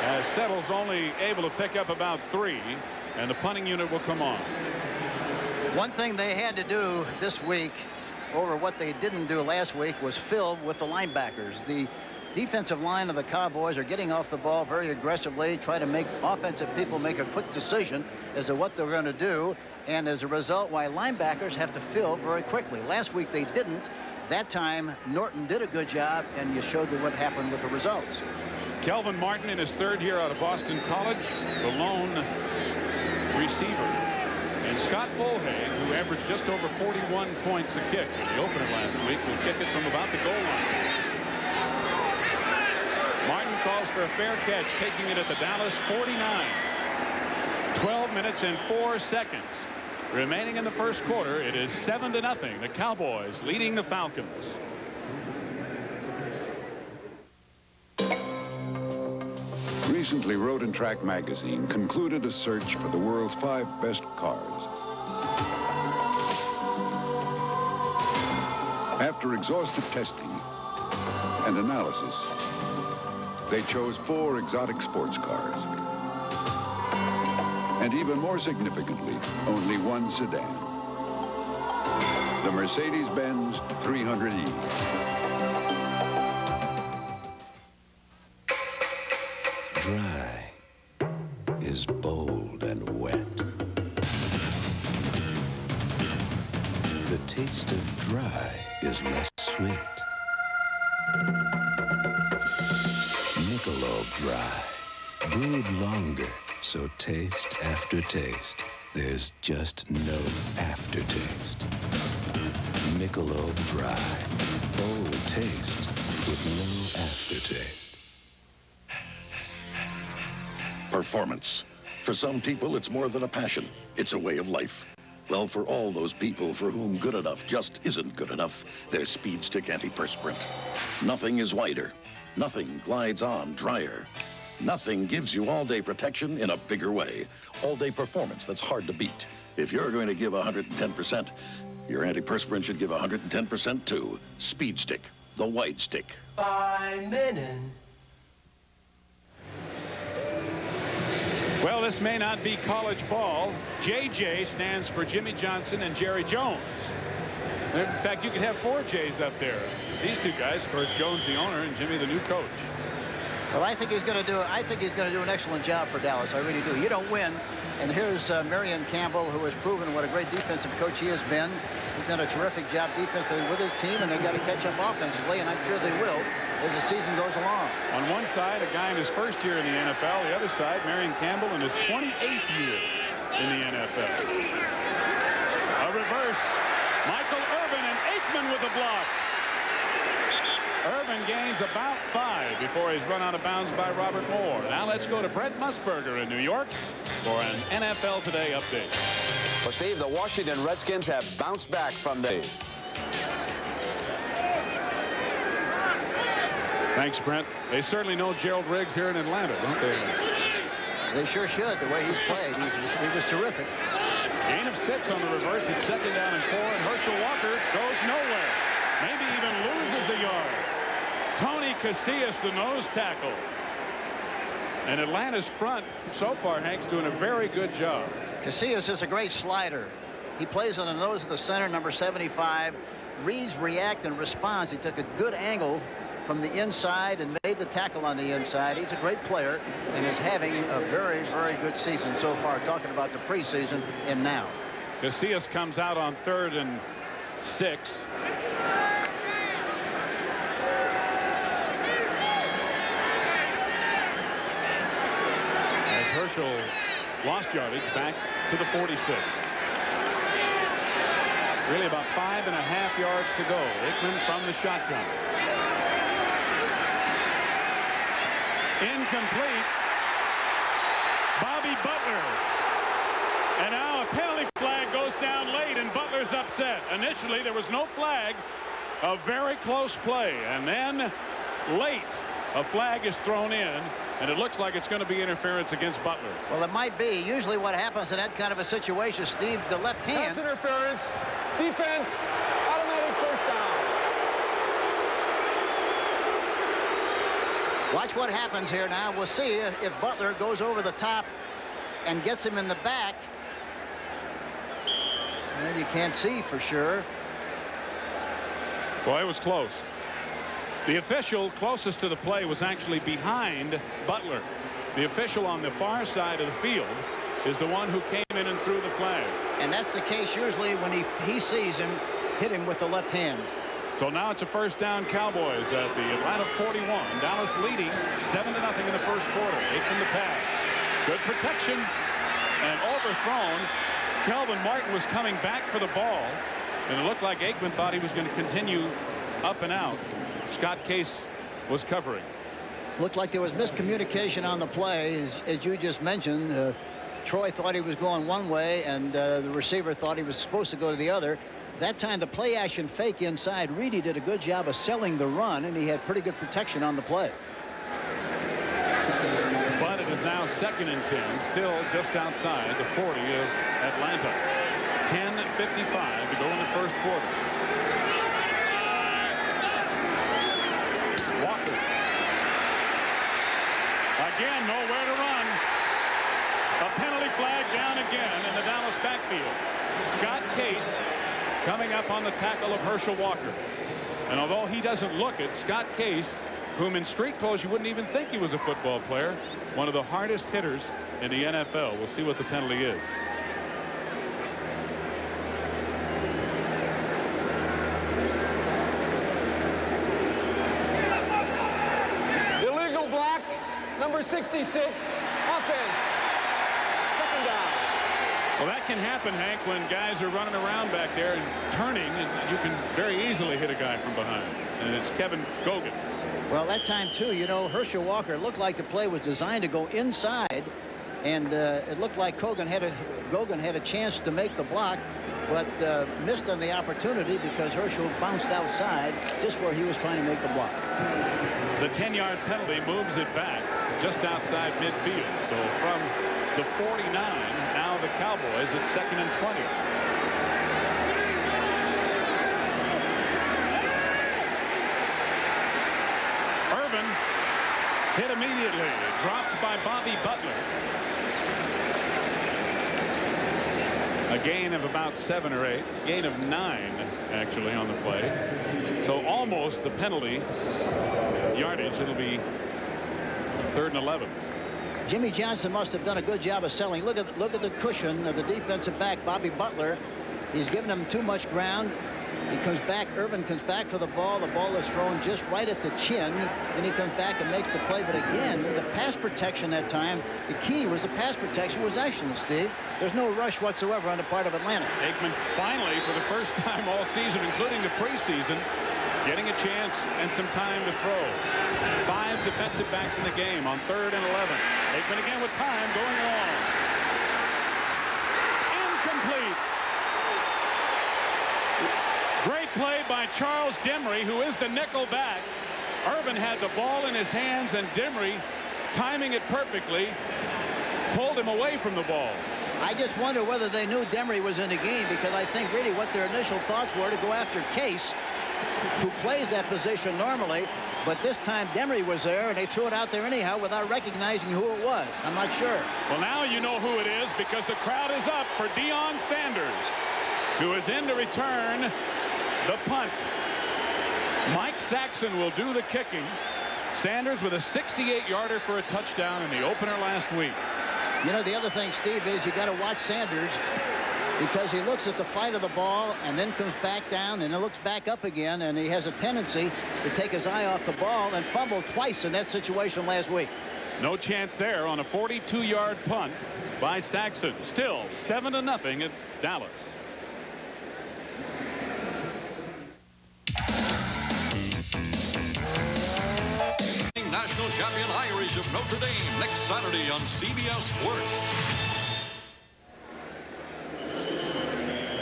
as Settle's only able to pick up about 3, and the punting unit will come on. One thing they had to do this week over what they didn't do last week was fill with the linebackers. The defensive line of the Cowboys are getting off the ball very aggressively, try to make offensive people make a quick decision as to what they're going to do. And as a result, why linebackers have to fill very quickly. Last week they didn't. That time Norton did a good job, and you showed them what happened with the results. Kelvin Martin in his 3rd year out of Boston College, the lone receiver. And Scott Fulhay, who averaged just over 41 points a kick in the opener last week, will kick it from about the goal line. Martin calls for a fair catch, taking it at the Dallas 49. 12 minutes and 4 seconds remaining in the first quarter. It is 7-0. The Cowboys leading the Falcons. Recently, Road and Track magazine concluded a search for the world's 5 best cars. After exhaustive testing and analysis, they chose 4 exotic sports cars. And even more significantly, only 1 sedan. The Mercedes-Benz 300E. Dry is bold and wet. The taste of dry is less sweet. Michelob Dry, brewed longer, So taste after taste, there's just no aftertaste. Michelob Dry. Bold taste with no aftertaste. Performance. For some people, it's more than a passion. It's a way of life. Well, for all those people for whom good enough just isn't good enough, there's Speed Stick Antiperspirant. Nothing is wider. Nothing glides on drier. Nothing gives you all-day protection in a bigger way. All-day performance that's hard to beat. If you're going to give 110%, your antiperspirant should give 110% too. Speed Stick, the wide stick. By Menon. Well, this may not be college ball. JJ stands for Jimmy Johnson and Jerry Jones. In fact, you could have 4 J's up there. These 2 guys, of course, Jones the owner and Jimmy the new coach. Well, I think he's going to do an excellent job for Dallas. I really do. You don't win. And here's Marion Campbell, who has proven what a great defensive coach he has been. He's done a terrific job defensively with his team, and they've got to catch up offensively, and I'm sure they will as the season goes along. On one side, a guy in his first year in the NFL. The other side, Marion Campbell in his 28th year in the NFL. A reverse. Michael Irvin and Aikman with the block. Irvin gains about 5 before he's run out of bounds by Robert Moore. Now let's go to Brent Musburger in New York for an NFL Today update. Well, Steve, the Washington Redskins have bounced back from the... Thanks, Brent. They certainly know Gerald Riggs here in Atlanta, don't they? They sure should, the way he's played. He was terrific. Gain of 6 on the reverse. It's 2nd down and 4, and Herschel Walker goes nowhere. Maybe even loses a yard. Tony Casillas, the nose tackle. And Atlanta's front, so far, Hank's doing a very good job. Casillas is a great slider. He plays on the nose of the center, number 75. Reads, react, and responds. He took a good angle from the inside and made the tackle on the inside. He's a great player and is having a very, very good season so far, talking about the preseason and now. Casillas comes out on 3rd and 6. As Herschel lost yardage back to the 46. Really about 5.5 yards to go. Aikman from the shotgun. Incomplete. Bobby Butler. And now a penalty flag goes down late, and Butler's upset. Initially, there was no flag. A very close play. And then late, a flag is thrown in, and it looks like it's going to be interference against Butler. Well, it might be. Usually what happens in that kind of a situation, Steve, the left hand. Pass interference. Defense. Automatic first down. Watch what happens here now. We'll see if Butler goes over the top and gets him in the back. Well, you can't see for sure. Boy, it was close. The official closest to the play was actually behind Butler. The official on the far side of the field is the one who came in and threw the flag. And that's the case usually when he sees him hit him with the left hand. So now it's a first down Cowboys at the Atlanta 41. Dallas leading 7-0 in the first quarter. Aikman the pass. Good protection and overthrown. Kelvin Martin was coming back for the ball, and it looked like Aikman thought he was going to continue up and out. Scott Case was covering. Looked like there was miscommunication on the play, as you just mentioned. Troy thought he was going one way, and the receiver thought he was supposed to go to the other. That time, the play action fake inside. Reedy did a good job of selling the run, and he had pretty good protection on the play. But it is now 2nd and 10, still just outside the 40 of Atlanta. 10:55 to go in the first quarter. Walker. Again, nowhere to run. A penalty flag down again in the Dallas backfield. Scott Case coming up on the tackle of Herschel Walker. And although he doesn't look it, Scott Case, whom in street clothes you wouldn't even think he was a football player, one of the hardest hitters in the NFL. We'll see what the penalty is. Illegal block, number 66, offense. Well, that can happen, Hank, when guys are running around back there and turning, and you can very easily hit a guy from behind. And it's Kevin Gogan. Well, that time, too, you know, Herschel Walker, it looked like the play was designed to go inside, and it looked like Gogan had a chance to make the block, but missed on the opportunity because Herschel bounced outside just where he was trying to make the block. The 10-yard penalty moves it back just outside midfield. So from the 49, now the Cowboys at 2nd and 20. Irvin hit immediately, dropped by Bobby Butler. A gain of about 7 or 8, gain of 9 actually on the play. So almost the penalty yardage. It'll be 3rd and 11. Jimmy Johnson must have done a good job of selling. Look at the cushion of the defensive back, Bobby Butler. He's given him too much ground. He comes back. Irvin comes back for the ball. The ball is thrown just right at the chin. Then he comes back and makes the play. But again, the pass protection that time, the key was the pass protection was excellent, Steve. There's no rush whatsoever on the part of Atlanta. Aikman finally, for the first time all season, including the preseason, getting a chance and some time to throw. 5 defensive backs in the game on 3rd and 11. Aikman again with time going long. Incomplete. Great play by Charles Demry, who is the nickel back. Irvin had the ball in his hands, and Demry, timing it perfectly, pulled him away from the ball. I just wonder whether they knew Demry was in the game, because I think really what their initial thoughts were to go after Case, who plays that position normally, but this time Demry was there, and they threw it out there anyhow without recognizing who it was. I'm not sure. Well, now you know who it is, because the crowd is up for Deion Sanders, who is in to return the punt. Mike Saxon will do the kicking. Sanders with a 68-yarder for a touchdown in the opener last week. You know, the other thing, Steve, is you got to watch Sanders, because he looks at the flight of the ball and then comes back down and then looks back up again, and he has a tendency to take his eye off the ball and fumble twice in that situation last week. No chance there on a 42-yard punt by Saxon. Still 7-0 at Dallas. National champion Irish of Notre Dame next Saturday on CBS Sports.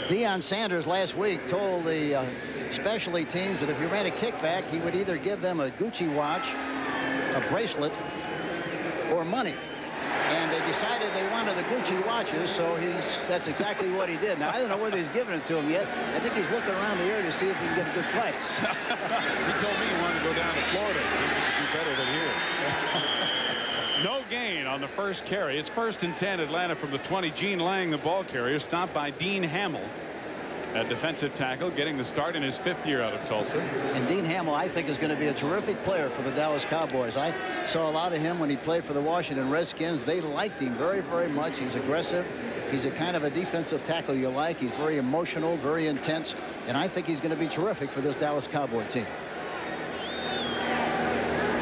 Deion Sanders last week told the specialty teams that if you ran a kickback, he would either give them a Gucci watch, a bracelet, or money. And they decided they wanted the Gucci watches, so that's exactly what he did. Now, I don't know whether he's giving it to them yet. I think he's looking around the area to see if he can get a good price. He told me he wanted to go down to Florida. He'd do better than here. No gain on the first carry. It's 1st and 10, Atlanta from the 20. Gene Lang, the ball carrier, stopped by Dean Hamill at defensive tackle, getting the start in his 5th year out of Tulsa. And Dean Hamill, I think, is going to be a terrific player for the Dallas Cowboys. I saw a lot of him when he played for the Washington Redskins. They liked him very, very much. He's aggressive. He's a kind of a defensive tackle you like. He's very emotional, very intense, and I think he's going to be terrific for this Dallas Cowboy team.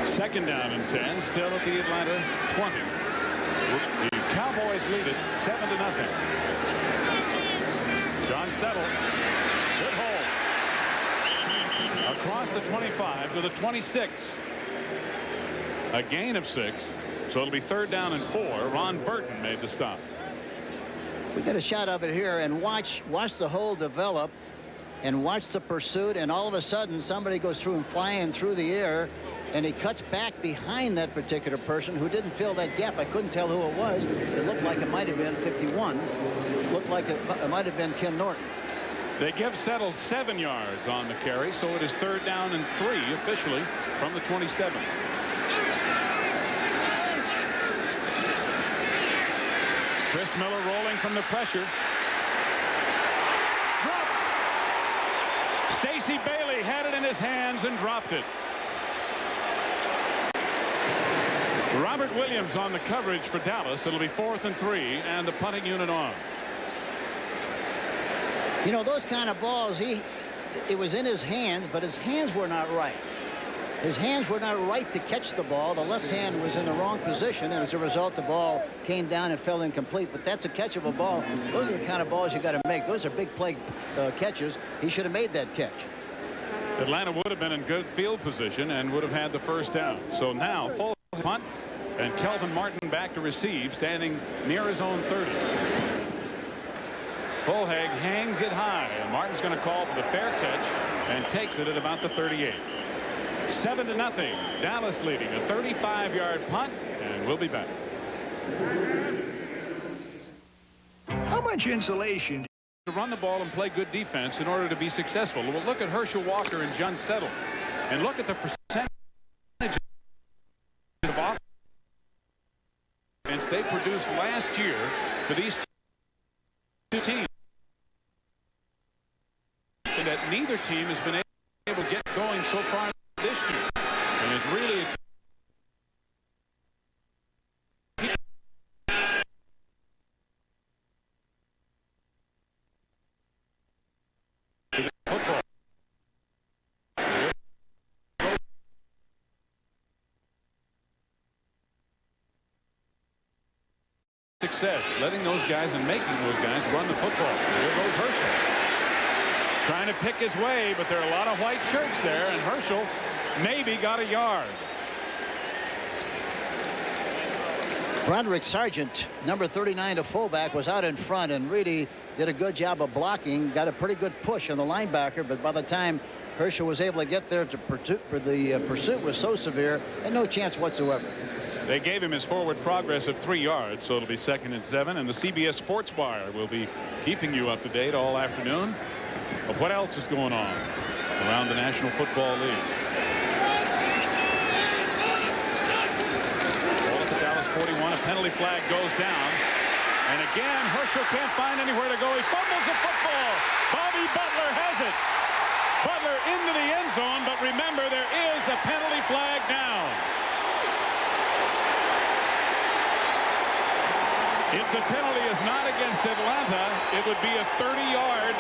2nd down and 10, still at the Atlanta 20. The Cowboys lead it 7-0. John Settle, good hold. Across the 25 to the 26. A gain of 6, so it'll be 3rd down and 4. Ron Burton made the stop. We get a shot of it here, and watch the hold develop, and watch the pursuit, and all of a sudden somebody goes through and flying through the air, and he cuts back behind that particular person who didn't fill that gap. I couldn't tell who it was. It looked like it might have been 51. It looked like it might have been Ken Norton. They give Settle 7 yards on the carry, so it is 3rd down and 3 officially from the 27. Chris Miller rolling from the pressure. Dropped. Stacey Bailey had it in his hands and dropped it. Robert Williams on the coverage for Dallas. It'll be 4th and 3, and the punting unit on. You know, those kind of balls, it was in his hands, but his hands were not right. His hands were not right to catch the ball. The left hand was in the wrong position, and as a result, the ball came down and fell incomplete. But that's a catchable ball. Those are the kind of balls you got to make. Those are big play catches. He should have made that catch. Atlanta would have been in good field position and would have had the first down. So now full punt, and Kelvin Martin back to receive, standing near his own 30. Fulhag hangs it high, and Martin's going to call for the fair catch and takes it at about the 38. 7-0. Dallas leading a 35-yard punt, and we'll be back. How much insulation? To run the ball and play good defense in order to be successful. We'll look at Herschel Walker and John Settle, and look at the percentage of offense they produced last year for these two teams, and that neither team has been able to get going so far this year, and it's really football. Success letting those guys and making those guys run the football. Here goes Herschel, trying to pick his way, but there are a lot of white shirts there, and Herschel maybe got a yard. Broderick Sargent, number 39, the fullback, was out in front and really did a good job of blocking. Got a pretty good push on the linebacker, but by the time Herschel was able to get there, the pursuit was so severe and no chance whatsoever. They gave him his forward progress of 3 yards, so it'll be 2nd and 7, and the CBS Sports Wire will be keeping you up to date all afternoon of what else is going on around the National Football League. Ball at the Dallas 41. A penalty flag goes down. And again, Herschel can't find anywhere to go. He fumbles the football. Bobby Butler has it. Butler into the end zone, but remember, there is a penalty flag down. If the penalty is not against Atlanta, it would be a 30-yard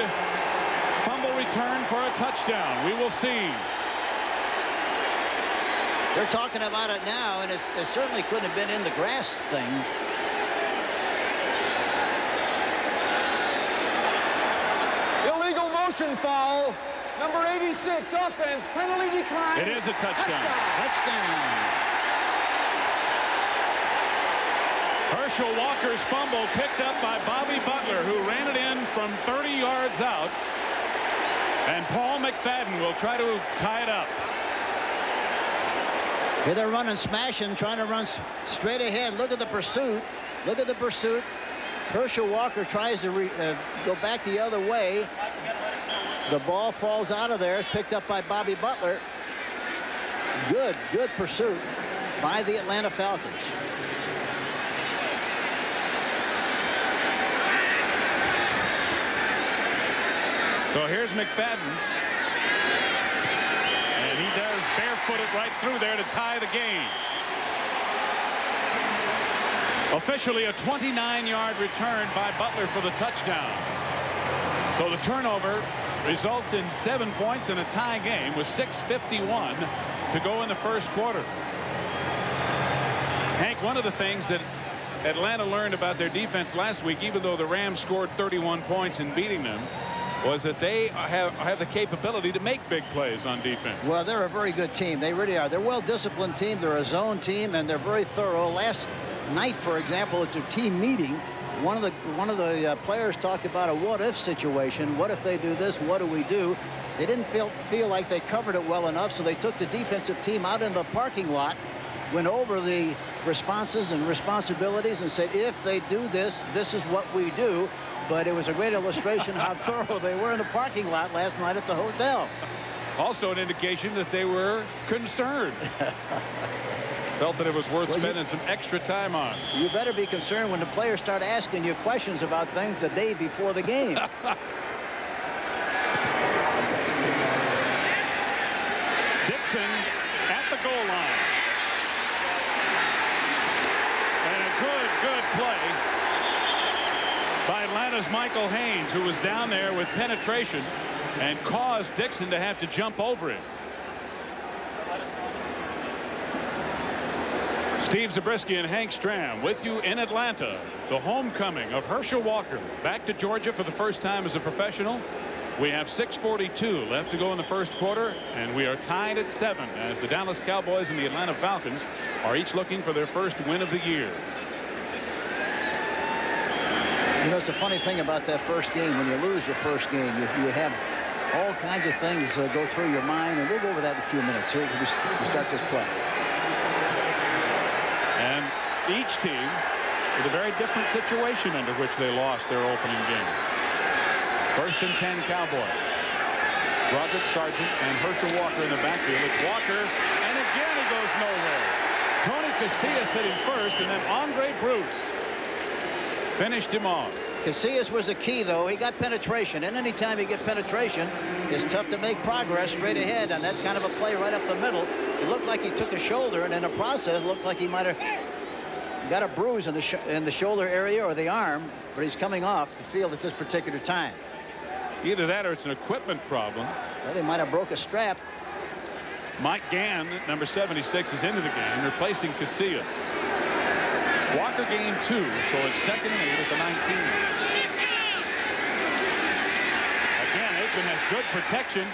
fumble return for a touchdown. We will see. They're talking about it now, and it certainly couldn't have been in the grass thing. Illegal motion foul. Number 86, offense, penalty decline. It is a touchdown. Touchdown. Herschel Walker's fumble picked up by Bobby Butler, who ran it in from 30 yards out. And Paul McFadden will try to tie it up. Here they're running smashing, trying to run straight ahead. Look at the pursuit. Look at the pursuit. Herschel Walker tries to go back the other way. The ball falls out of there. It's picked up by Bobby Butler. Good pursuit by the Atlanta Falcons. So here's McFadden. And he does barefoot it right through there to tie the game. Officially a 29-yard return by Butler for the touchdown. So the turnover results in 7 points in a tie game with 6:51 to go in the first quarter. Hank, one of the things that Atlanta learned about their defense last week, even though the Rams scored 31 points in beating them, was that they have the capability to make big plays on defense. Well, they're a very good team. They really are. They're a well-disciplined team. They're a zone team, and they're very thorough. Last night, for example, at their team meeting, one of the players talked about a what-if situation. What if they do this? What do we do? They didn't feel like they covered it well enough, so they took the defensive team out in the parking lot, went over the responses and responsibilities, and said, if they do this, this is what we do. But it was a great illustration how thorough they were in the parking lot last night at the hotel. Also an indication that they were concerned. Felt that it was worth spending some extra time on. You better be concerned when the players start asking you questions about things the day before the game. Dixon at the goal line. And a good play by Atlanta's Michael Haynes, who was down there with penetration and caused Dixon to have to jump over it. Steve Zabriskie and Hank Stram with you in Atlanta. The homecoming of Herschel Walker back to Georgia for the first time as a professional. We have 6:42 left to go in the first quarter, and we are tied at 7 as the Dallas Cowboys and the Atlanta Falcons are each looking for their first win of the year. You know, it's a funny thing about that first game. When you lose your first game, you have all kinds of things go through your mind, and we'll go over that in a few minutes. Here we start this play. And each team with a very different situation under which they lost their opening game. 1st and 10 Cowboys. Roderick Sargent and Herschel Walker in the backfield. It's Walker, and again he goes nowhere. Tony Casillas hit him first, and then Andre Bruce finished him off. Casillas was the key, though. He got penetration, and anytime you get penetration, it's tough to make progress straight ahead on that kind of a play right up the middle. It looked like he took a shoulder, and in the process, it looked like he might have got a bruise in the shoulder area or the arm, but he's coming off the field at this particular time. Either that or it's an equipment problem. Well, they might have broke a strap. Mike Gann, number 76, is into the game, replacing Casillas. Walker gained 2, so it's 2nd and 8 at the 19. Again, Aikman has good protection.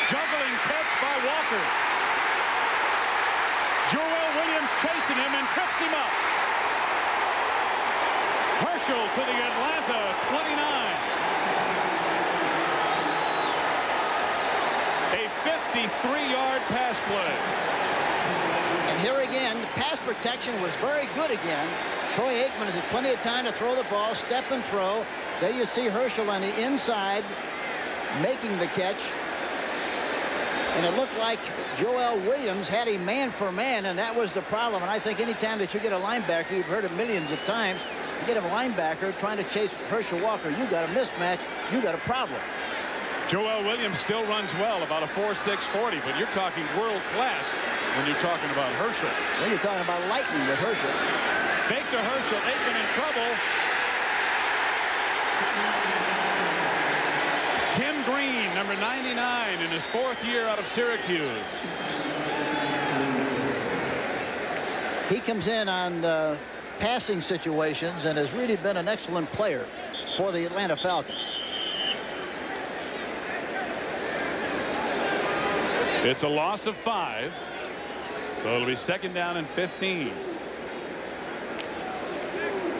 Juggling catch by Walker. Joel Williams chasing him and trips him up. Herschel to the Atlanta 29. A 53-yard pass play. And here again, the pass protection was very good again. Troy Aikman has had plenty of time to throw the ball, step and throw. There you see Herschel on the inside making the catch. And it looked like Joel Williams had him man for man, and that was the problem. And I think any time that you get a linebacker, you've heard it millions of times, you get a linebacker trying to chase Herschel Walker, you got a mismatch, you got a problem. Joel Williams still runs well, about a 4.6 40, but you're talking world class when you're talking about Herschel. When you're talking about lightning with Herschel. Fake to Herschel, Aikman in trouble. Tim Green, number 99, in his 4th year out of Syracuse. He comes in on passing situations and has really been an excellent player for the Atlanta Falcons. It's a loss of 5, so it'll be 2nd down and 15.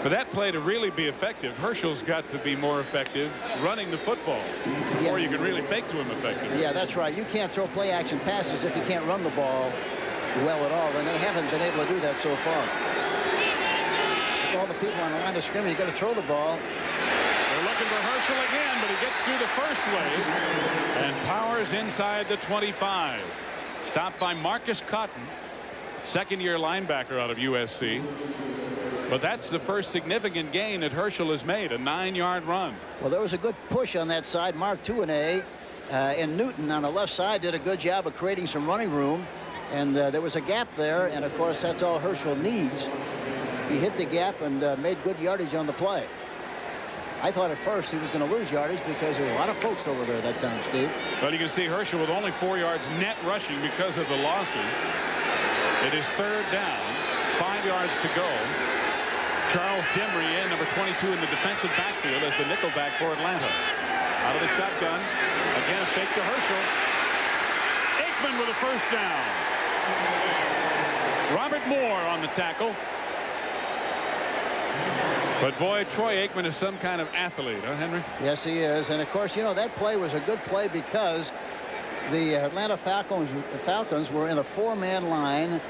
For that play to really be effective, Herschel's got to be more effective running the football before you can really fake to him effectively. Yeah, that's right. You can't throw play action passes if you can't run the ball well at all, and they haven't been able to do that so far. With all the people on the line of scrimmage, you got to throw the ball. They're looking for Herschel again, but he gets through the first wave and powers inside the 25. Stopped by Marcus Cotton, 2nd-year linebacker out of USC. But that's the first significant gain that Herschel has made, a 9-yard run. Well, there was a good push on that side. Mark Tuinei and Newton on the left side did a good job of creating some running room. And there was a gap there, and, of course, that's all Herschel needs. He hit the gap and made good yardage on the play. I thought at first he was going to lose yardage because there were a lot of folks over there that time, Steve. Well, you can see Herschel with only 4 yards net rushing because of the losses. It is 3rd down, 5 yards to go. Charles Dimry in, number 22 in the defensive backfield as the nickelback for Atlanta. Out of the shotgun. Again, a fake to Herschel. Aikman with a 1st down. Robert Moore on the tackle. But boy, Troy Aikman is some kind of athlete, huh, Henry? Yes, he is. And of course, you know, that play was a good play because the Atlanta Falcons were in a 4-man line.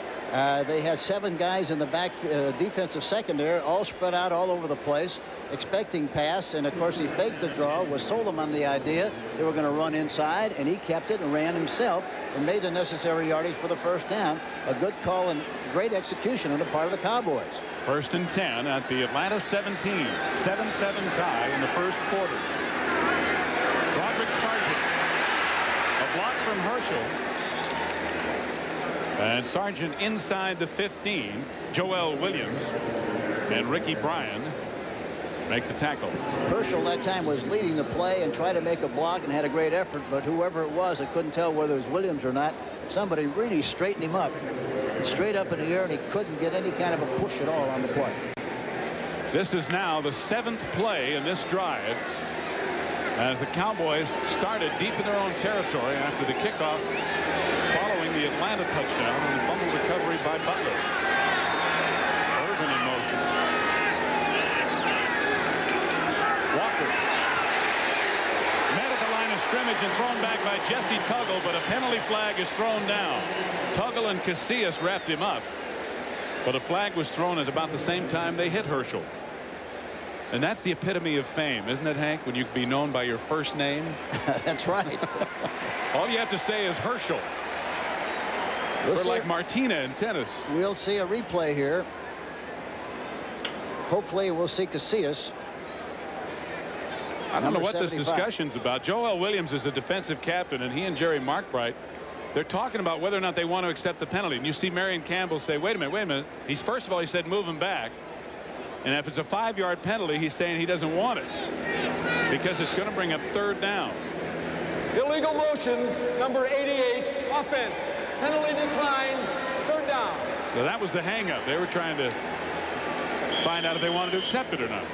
They had 7 guys in the back defensive secondary, all spread out all over the place, expecting pass. And of course, he faked the draw, was sold them on the idea they were going to run inside, and he kept it and ran himself and made the necessary yardage for the 1st down. A good call and great execution on the part of the Cowboys. 1st and 10 at the Atlanta 17. 7-7 tie in the first quarter. Roderick Sargent. A block from Herschel. And Sargent inside the 15. Joel Williams and Ricky Bryan make the tackle. Herschel that time was leading the play and tried to make a block and had a great effort, but whoever it was, I couldn't tell whether it was Williams or not. Somebody really straightened him up. straight up in the air, and he couldn't get any kind of a push at all on the play. This is now the 7th play in this drive as the Cowboys started deep in their own territory after the kickoff following the Atlanta touchdown and fumble recovery by Butler. Irvin in motion. Walker met at the line of scrimmage and thrown back by Jesse Tuggle, but a penalty flag is thrown down. Tuggle and Casillas wrapped him up, but a flag was thrown at about the same time they hit Herschel. And that's the epitome of fame, isn't it, Hank, when you can be known by your first name? That's right. All you have to say is Herschel. We're like Martina in tennis. We'll see a replay here. Hopefully we'll see Casillas. I don't know what this discussion's about. Joel Williams is a defensive captain, and he and Jerry Markbright, they're talking about whether or not they want to accept the penalty. And you see Marion Campbell say, wait a minute. He's first of all, he said, move him back. And if it's a 5-yard penalty, he's saying he doesn't want it because it's going to bring up 3rd down. Illegal motion, number 88, offense. Penalty decline, 3rd down. So that was the hang-up. They were trying to find out if they wanted to accept it or not.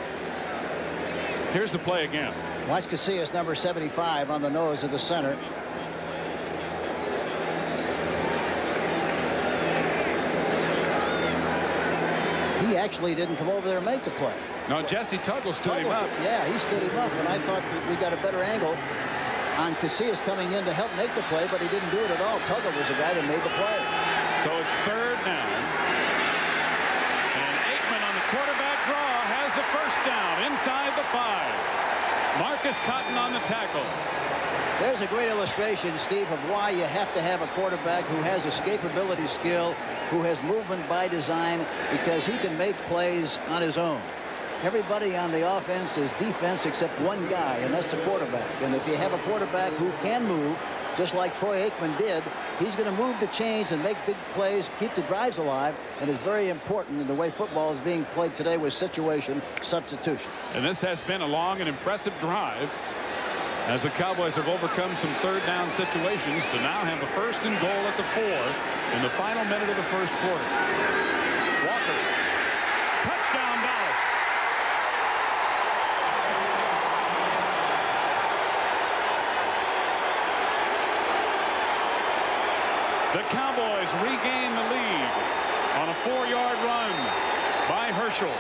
Here's the play again. Watch Casillas, number 75, on the nose of the center. He actually didn't come over there and make the play. No, Jesse Tuggle stood him up. Yeah, he stood him up, and I thought that we got a better angle on Casillas coming in to help make the play, but he didn't do it at all. Tuggle was the guy that made the play. So it's 3rd down. And Aikman on the quarterback draw has the 1st down inside the 5. Marcus Cotton on the tackle. There's a great illustration, Steve, of why you have to have a quarterback who has escapability skill, who has movement by design, because he can make plays on his own. Everybody on the offense is defense except one guy, and that's the quarterback. And if you have a quarterback who can move, just like Troy Aikman did, he's going to move the chains and make big plays, keep the drives alive, and it's very important in the way football is being played today with situation substitution. And this has been a long and impressive drive as the Cowboys have overcome some 3rd down situations to now have a 1st and goal at the 4 in the final minute of the 1st quarter. Walker. Touchdown, Dallas. The Cowboys regain the lead on a 4-yard run by Herschel.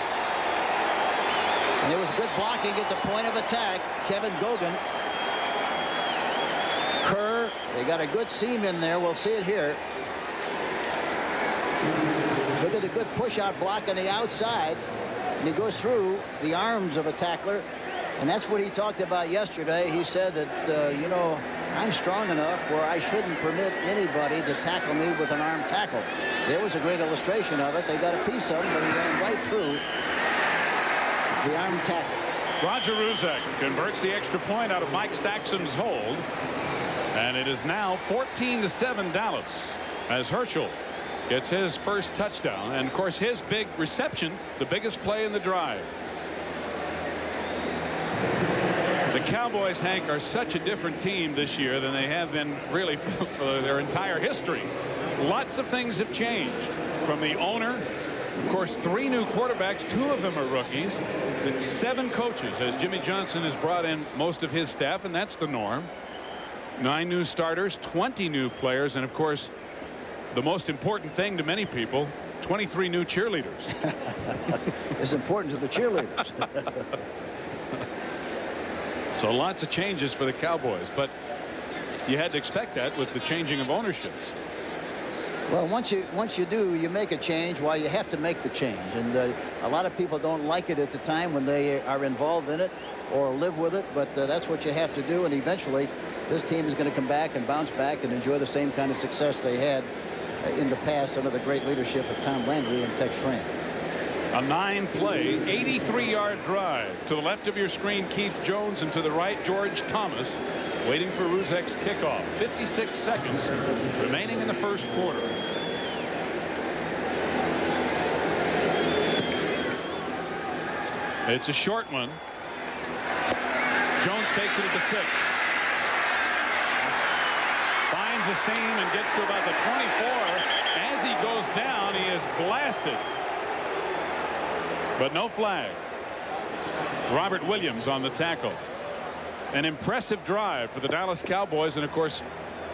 And it was good blocking at the point of attack. Kevin Gogan. Kerr, they got a good seam in there. We'll see it here. Look at the good push-out block on the outside. And he goes through the arms of a tackler. And that's what he talked about yesterday. He said that, you know, I'm strong enough where I shouldn't permit anybody to tackle me with an arm tackle. There was a great illustration of it. They got a piece of him, but he ran right through the arm tackle. Roger Ruzek converts the extra point out of Mike Saxon's hold. And it is now 14-7 Dallas as Herschel gets his 1st touchdown. And, of course, his big reception, the biggest play in the drive. The Cowboys, Hank, are such a different team this year than they have been really for their entire history. Lots of things have changed from the owner. Of course, 3 new quarterbacks, 2 of them are rookies. 7 coaches, as Jimmy Johnson has brought in most of his staff, and that's the norm. 9 new starters, 20 new players, and of course, the most important thing to many people, 23 new cheerleaders. It's important to the cheerleaders. So lots of changes for the Cowboys, but you had to expect that with the changing of ownership. Well, once you do, you make a change. Well, you have to make the change, and a lot of people don't like it at the time when they are involved in it or live with it, but that's what you have to do, and eventually this team is going to come back and bounce back and enjoy the same kind of success they had in the past under the great leadership of Tom Landry and Tex Schramm. A 9-play, 83-yard drive. To the left of your screen, Keith Jones, and to the right, George Thomas, waiting for Ruzek's kickoff. 56 seconds remaining in the 1st quarter. It's a short one. Jones takes it at the 6. Finds a seam and gets to about the 24 as he goes down. He is blasted, but no flag. Robert Williams on the tackle. An impressive drive for the Dallas Cowboys, and of course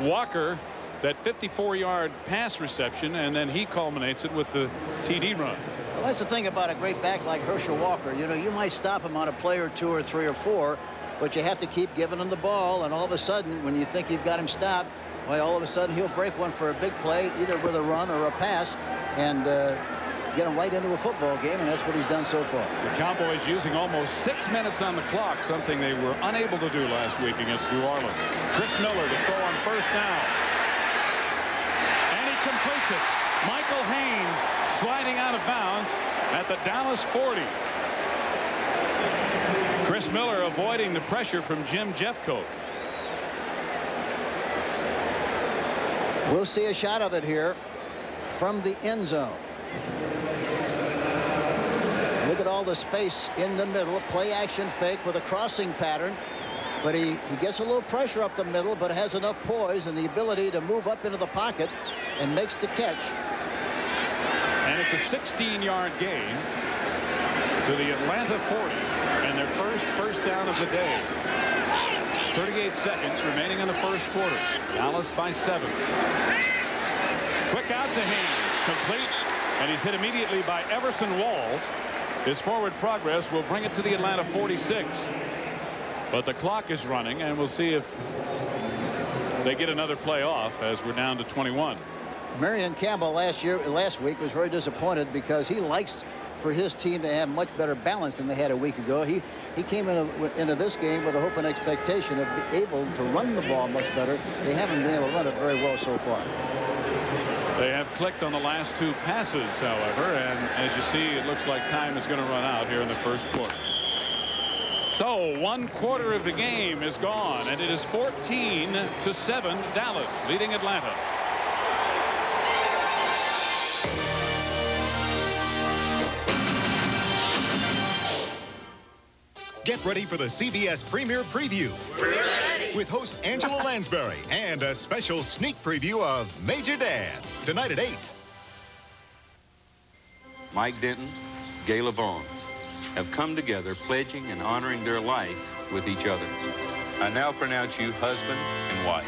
Walker, that 54-yard pass reception, and then he culminates it with the TD run. Well, that's the thing about a great back like Herschel Walker. You know, you might stop him on a play or two or three or four, but you have to keep giving him the ball, and all of a sudden when you think you've got him stopped, well, all of a sudden he'll break one for a big play, either with a run or a pass, and get him right into a football game, and that's what he's done so far. The Cowboys using almost 6 minutes on the clock, something they were unable to do last week against New Orleans. Chris Miller to throw on first down. And he completes it. Michael Haynes sliding out of bounds at the Dallas 40. Chris Miller avoiding the pressure from Jim Jeffcoat. We'll see a shot of it here from the end zone. Look at all the space in the middle. Play action fake with a crossing pattern. But he gets a little pressure up the middle, but has enough poise and the ability to move up into the pocket and makes the catch. And it's a 16-yard gain to the Atlanta 40 and their first down of the day. 38 seconds remaining in the first quarter. Dallas by 7. Quick out to Haynes. Complete. And he's hit immediately by Everson Walls. His forward progress will bring it to the Atlanta 46. But the clock is running, and we'll see if they get another play off as we're down to 21. Marion Campbell last week was very disappointed because he likes for his team to have much better balance than they had a week ago. He came into this game with a hope and expectation of being able to run the ball much better. They haven't been able to run it very well so far. They have clicked on the last 2 passes, however, and as you see, it looks like time is going to run out here in the first quarter. So 1 quarter of the game is gone, and it is 14-7 Dallas leading Atlanta. Get ready for the CBS Premiere Preview. We're ready. With host Angela Lansbury and a special sneak preview of Major Dad tonight at 8. Mike Denton, Gayla Vaughn have come together pledging and honoring their life with each other. I now pronounce you husband and wife.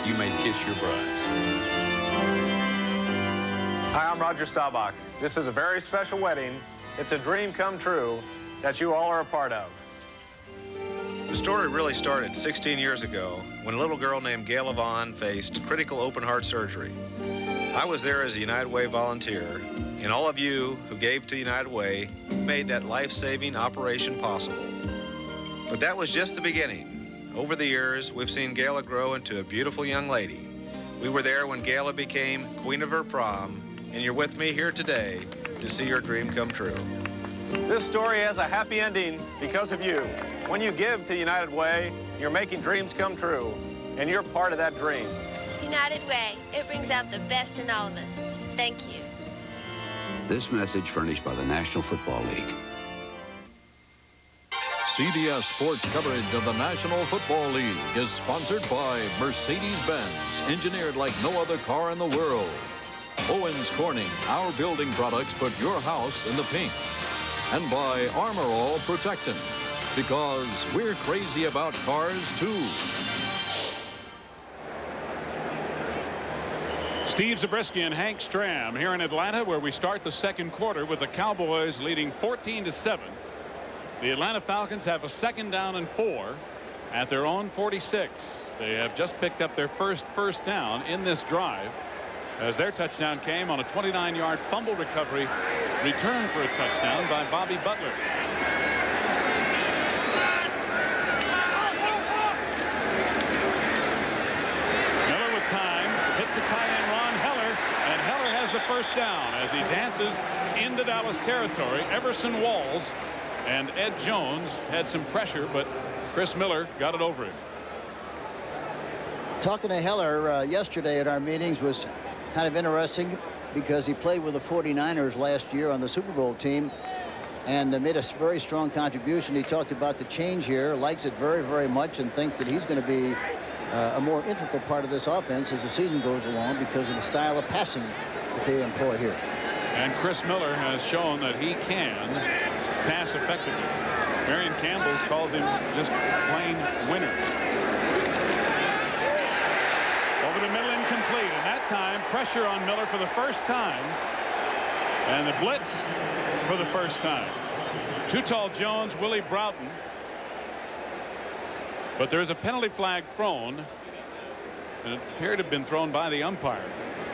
You may kiss your bride. Hi, I'm Roger Staubach. This is a very special wedding. It's a dream come true that you all are a part of. The story really started 16 years ago when a little girl named Gayla Vaughn faced critical open heart surgery. I was there as a United Way volunteer, and all of you who gave to United Way made that life-saving operation possible. But that was just the beginning. Over the years, we've seen Gayla grow into a beautiful young lady. We were there when Gayla became queen of her prom, and you're with me here today to see her dream come true. This story has a happy ending because of you. When you give to United Way, you're making dreams come true, and you're part of that dream. United Way, it brings out the best in all of us. Thank you. This message furnished by the National Football League. CBS Sports coverage of the National Football League is sponsored by Mercedes-Benz, engineered like no other car in the world. Owens Corning, our building products put your house in the pink. And by Armor All Protectant, because we're crazy about cars too. Steve Zabriskie and Hank Stram here in Atlanta, where we start the second quarter with the Cowboys leading 14-7. The Atlanta Falcons have a 2nd down and 4 at their own 46. They have just picked up their first down in this drive, as their touchdown came on a 29-yard fumble recovery return for a touchdown by Bobby Butler. Miller with time, hits the tight end Ron Heller, and Heller has the first down as he dances into Dallas territory. Everson Walls and Ed Jones had some pressure, but Chris Miller got it over him. Talking to Heller yesterday at our meetings was kind of interesting because he played with the 49ers last year on the Super Bowl team and made a very strong contribution. He talked about the change here, likes it very, very much, and thinks that he's going to be a more integral part of this offense as the season goes along because of the style of passing that they employ here. And Chris Miller has shown that he can pass effectively. Marion Campbell calls him just plain winner. Over the middle, incomplete. And that time, pressure on Miller for the first time. And the blitz for the first time. Too Tall Jones, Willie Broughton. But there's a penalty flag thrown. And it appeared to have been thrown by the umpire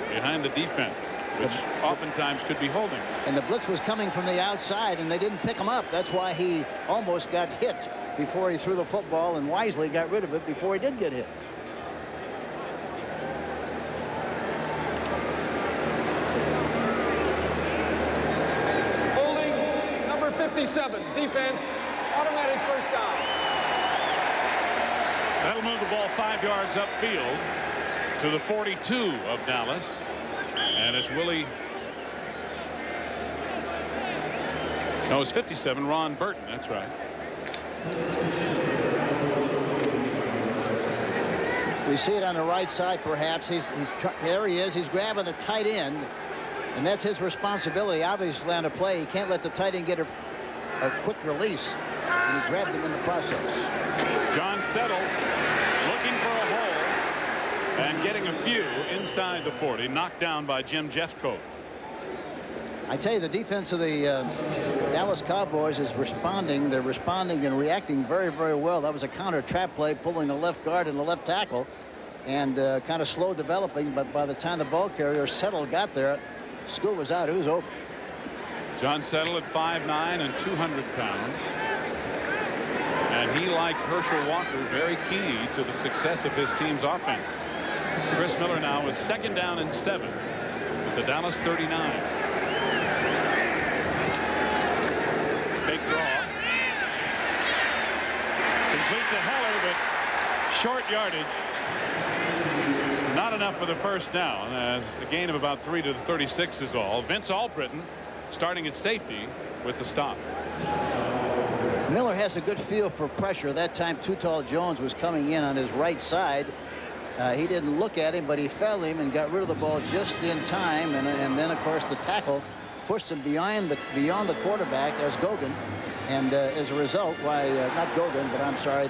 behind the defense, which oftentimes could be holding. And the blitz was coming from the outside, and they didn't pick him up. That's why he almost got hit before he threw the football, and wisely got rid of it before he did get hit. Holding number 57, defense, automatic first down. That'll move the ball 5 yards upfield to the 42 of Dallas. And it's Willie. No, it's 57, Ron Burton. That's right. We see it on the right side, perhaps. There he is. He's grabbing the tight end, and that's his responsibility, obviously, on a play. He can't let the tight end get a quick release, and he grabbed him in the process. John Settle looking for a hole and getting a few inside the 40, knocked down by Jim Jeffcoat. I tell you, the defense of the Dallas Cowboys is responding. They're responding and reacting very, very well. That was a counter trap play, pulling the left guard and the left tackle, and kind of slow developing. But by the time the ball carrier Settle got there, school was out. It was open. John Settle at 5'9" and 200 pounds. And he, like Herschel Walker, very key to the success of his team's offense. Chris Miller now with 2nd down and 7 at the Dallas 39. Fake draw. Complete to Heller, but short yardage. Not enough for the first down, as a gain of about 3 to the 36 is all. Vince Albritton starting at safety with the stop. Miller has a good feel for pressure. That time, Too Tall Jones was coming in on his right side. He didn't look at him, but he fell him and got rid of the ball just in time. And then, of course, the tackle pushed him beyond the quarterback as Gogan. And as a result, not Gogan, but I'm sorry,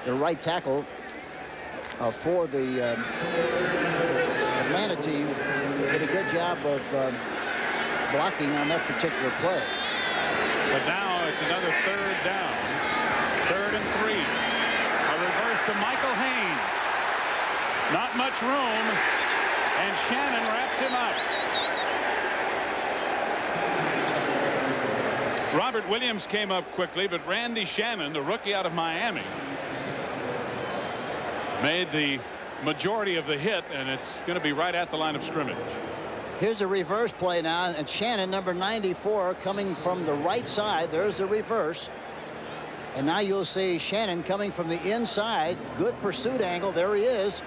the right tackle for the Atlanta team did a good job of blocking on that particular play. But now it's another 3rd down. 3rd and 3. A reverse to Michael Haynes. Not much room, and Shannon wraps him up. Robert Williams came up quickly, but Randy Shannon, the rookie out of Miami, made the majority of the hit, and it's going to be right at the line of scrimmage. Here's a reverse play now, and Shannon, number 94, coming from the right side. There's the reverse. And now you'll see Shannon coming from the inside. Good pursuit angle. There he is.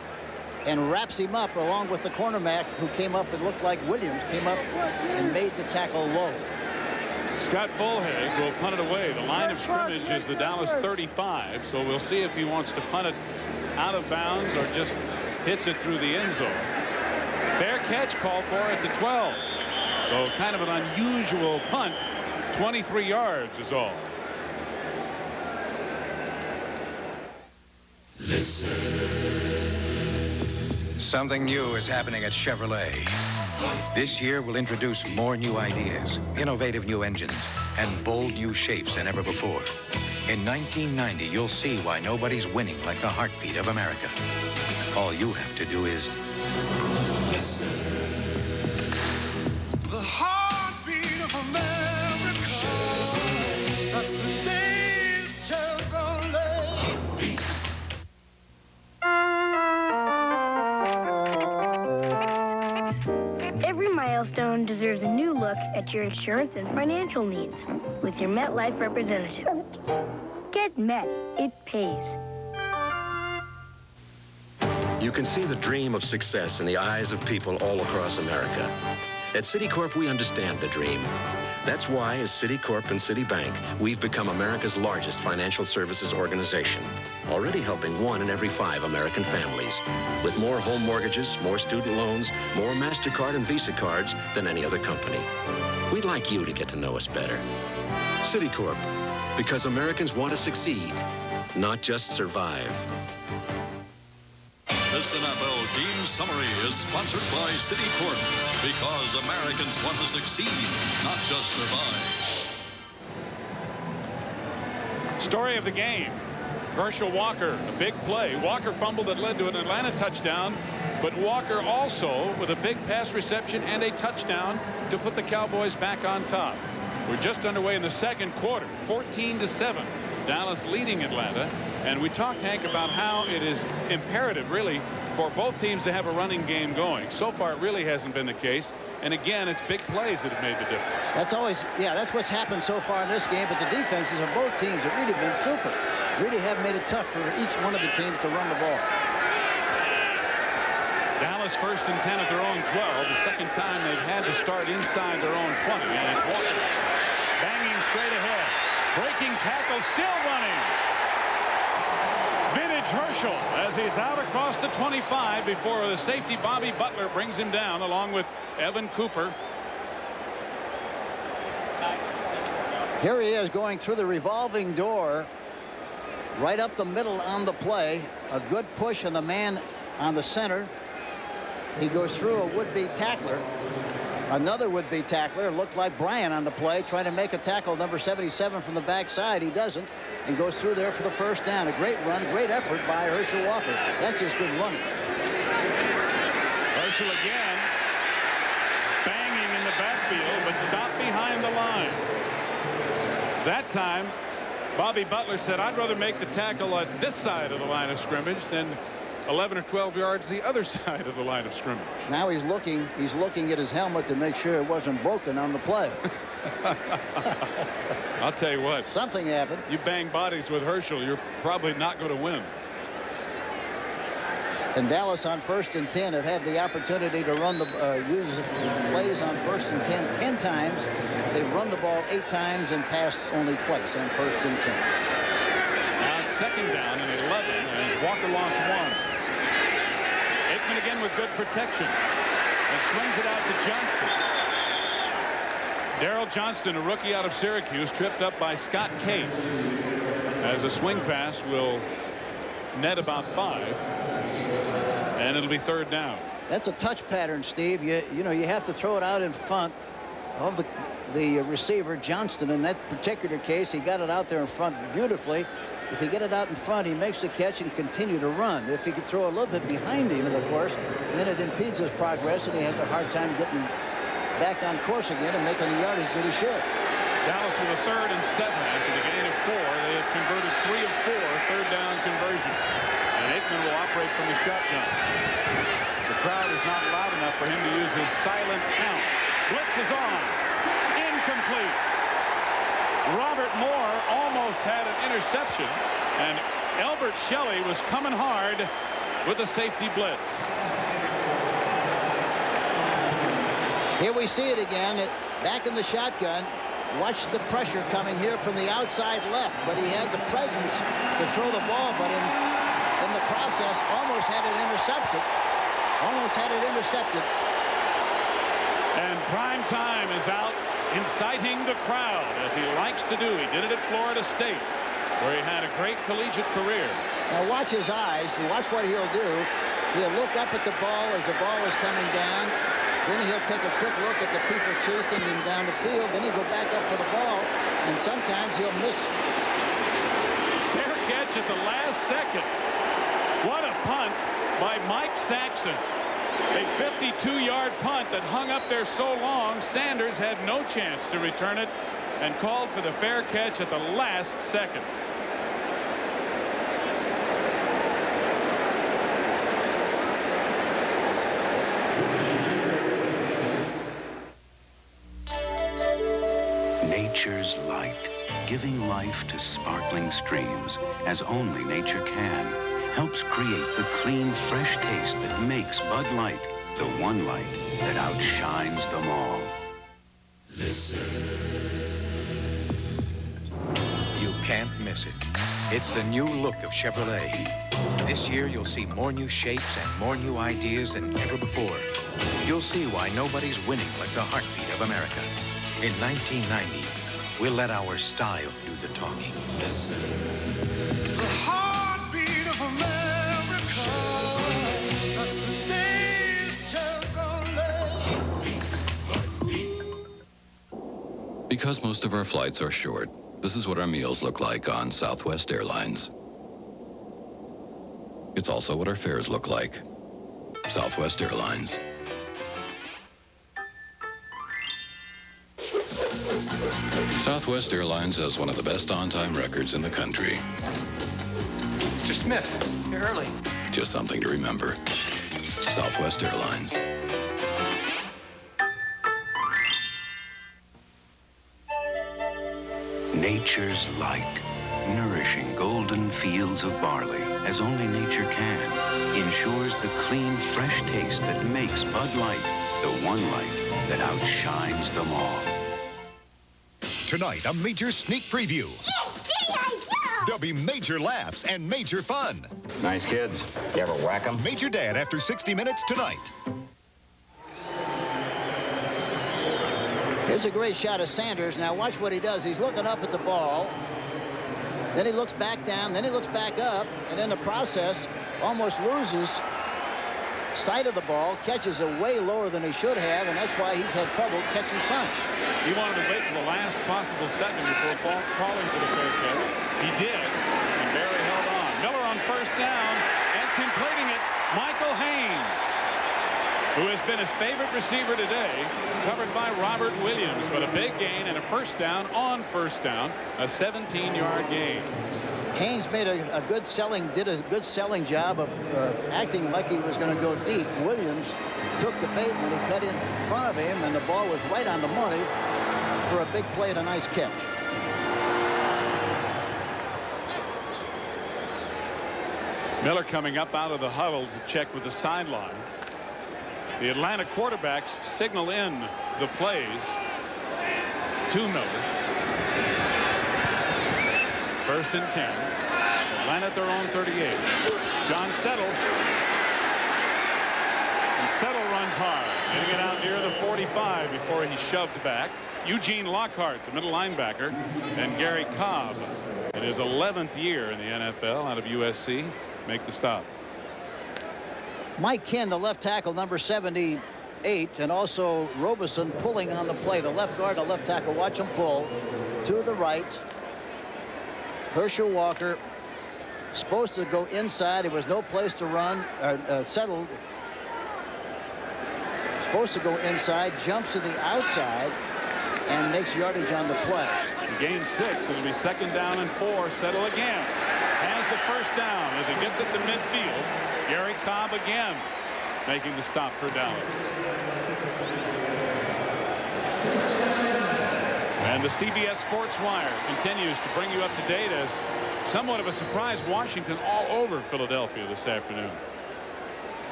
And wraps him up along with the cornerback who came up. It looked like Williams came up and made the tackle low. Scott Fulhag will punt it away. The line of scrimmage is the Dallas 35, so we'll see if he wants to punt it out of bounds or just hits it through the end zone. Fair catch called for at the 12. So kind of an unusual punt. 23 yards is all. Something new is happening at Chevrolet. This year we'll introduce more new ideas, innovative new engines, and bold new shapes than ever before. In 1990, you'll see why nobody's winning like the heartbeat of America. All you have to do is listen. The heartbeat of America. That's today's Chevrolet. Every milestone deserves a new look at your insurance and financial needs with your MetLife representative. Get Met. It pays. You can see the dream of success in the eyes of people all across America. At Citicorp, we understand the dream. That's why, as Citicorp and Citibank, we've become America's largest financial services organization, already helping 1 in every 5 American families, with more home mortgages, more student loans, more MasterCard and Visa cards than any other company. We'd like you to get to know us better. Citicorp, because Americans want to succeed, not just survive. This NFL Game Summary is sponsored by Citicorp, because Americans want to succeed, not just survive. Story of the game. Herschel Walker, a big play. Walker fumbled that led to an Atlanta touchdown, but Walker also with a big pass reception and a touchdown to put the Cowboys back on top. We're just underway in the second quarter, 14-7. Dallas leading Atlanta. And we talked, Hank, about how it is imperative, really, for both teams to have a running game going. So far, it really hasn't been the case. And again, it's big plays that have made the difference. That's always, yeah, that's what's happened so far in this game. But the defenses of both teams have really been super. Really have made it tough for each one of the teams to run the ball. Dallas 1st and 10 at their own 12. The second time they've had to start inside their own 20. And it's Walker banging straight ahead. Breaking tackle, still running. Vintage Herschel as he's out across the 25 before the safety Bobby Butler brings him down along with Evan Cooper. Here he is going through the revolving door right up the middle on the play. A good push on the man on the center. He goes through a would-be tackler. Another would-be tackler. Looked like Brian on the play, trying to make a tackle, number 77 from the backside. He doesn't, and goes through there for the first down. A great run, great effort by Herschel Walker. That's just good running. Herschel again, banging in the backfield, but stopped behind the line. That time, Bobby Butler said, I'd rather make the tackle at this side of the line of scrimmage than 11 or 12 yards the other side of the line of scrimmage. Now he's looking at his helmet to make sure it wasn't broken on the play. I'll tell you what. Something happened. You bang bodies with Herschel, you're probably not going to win. And Dallas on 1st and 10 have had the opportunity to run the use plays on 1st and 10 times. They've run the ball 8 times and passed only twice on 1st and 10. Now it's 2nd down and 11 as Walker lost 1. Aikman again with good protection and swings it out to Johnston. Darrell Johnston, a rookie out of Syracuse, tripped up by Scott Case as a swing pass will net about 5, and it'll be 3rd down. That's a touch pattern, Steve. You know you have to throw it out in front of the receiver Johnston. In that particular case, he got it out there in front beautifully. If he get it out in front, he makes the catch and continue to run. If he could throw a little bit behind him, of course, then it impedes his progress, and he has a hard time getting back on course again and making the yardage that he should. Dallas with a 3rd and 7 after the gain of 4. They have converted 3 of 4 3rd down conversions. And Aikman will operate from the shotgun. The crowd is not loud enough for him to use his silent count. Blitz is on. Incomplete. Robert Moore almost had an interception, and Albert Shelley was coming hard with a safety blitz. Here we see it again. Back in the shotgun. Watch the pressure coming here from the outside left, but he had the presence to throw the ball, but in the process almost had an interception. Almost had it intercepted. And prime time is out, inciting the crowd, as he likes to do. He did it at Florida State, where he had a great collegiate career. Now watch his eyes and watch what he'll do. He'll look up at the ball as the ball is coming down. Then he'll take a quick look at the people chasing him down the field. Then he'll go back up for the ball, and sometimes he'll miss. Fair catch at the last second. What a punt by Mike Saxon. A 52-yard punt that hung up there so long, Sanders had no chance to return it and called for the fair catch at the last second. Nature's light, giving life to sparkling streams, as only nature can, helps create the clean, fresh taste that makes Bud Light the one light that outshines them all. Listen. can't miss it. It's the new look of Chevrolet. This year, you'll see more new shapes and more new ideas than ever before. You'll see why nobody's winning like the heartbeat of America. In 1990, we'll let our style do the talking. The heartbeat of America. That's today's Chevrolet. Because most of our flights are short, this is what our meals look like on Southwest Airlines. It's also what our fares look like. Southwest Airlines. Southwest Airlines has one of the best on-time records in the country. Mr. Smith, you're early. Just something to remember. Southwest Airlines. Nature's light, nourishing golden fields of barley, as only nature can, ensures the clean, fresh taste that makes Bud Light the one light that outshines them all. Tonight, a major sneak preview. There'll be major laughs and major fun. Nice kids. You ever whack them? Major Dad after 60 Minutes tonight. Here's a great shot of Sanders. Now watch what he does. He's looking up at the ball. Then he looks back down. Then he looks back up. And in the process, almost loses sight of the ball, catches it way lower than he should have, and that's why he's had trouble catching punch. He wanted to wait till the last possible second before calling for the fair catch. He did, and Barry held on. Miller on first down, and completing it, Michael Haynes, who has been his favorite receiver today, covered by Robert Williams with a big gain and a first down on first down, a 17-yard gain. Haynes made a good selling job of acting like he was going to go deep. Williams took the bait when he cut in front of him, and the ball was right on the money for a big play and a nice catch. Miller coming up out of the huddle to check with the sidelines. The Atlanta quarterbacks signal in the plays to Miller. First and 10. Atlanta at their own 38. John Settle. And Settle runs hard, getting it out near the 45 before he shoved back. Eugene Lockhart, the middle linebacker, and Gary Cobb, in his 11th year in the NFL out of USC, make the stop. Mike Kinn, the left tackle, number 78, and also Robeson pulling on the play. The left guard, the left tackle, watch him pull to the right. Herschel Walker supposed to go inside. There was no place to run. Settled. Supposed to go inside, jumps to the outside, and makes yardage on the play. Gain 6. It'll be second down and 4. Settle again. Has the first down as he gets it to midfield. Gary Cobb again making the stop for Dallas. And the CBS Sports Wire continues to bring you up to date as somewhat of a surprise Washington all over Philadelphia this afternoon.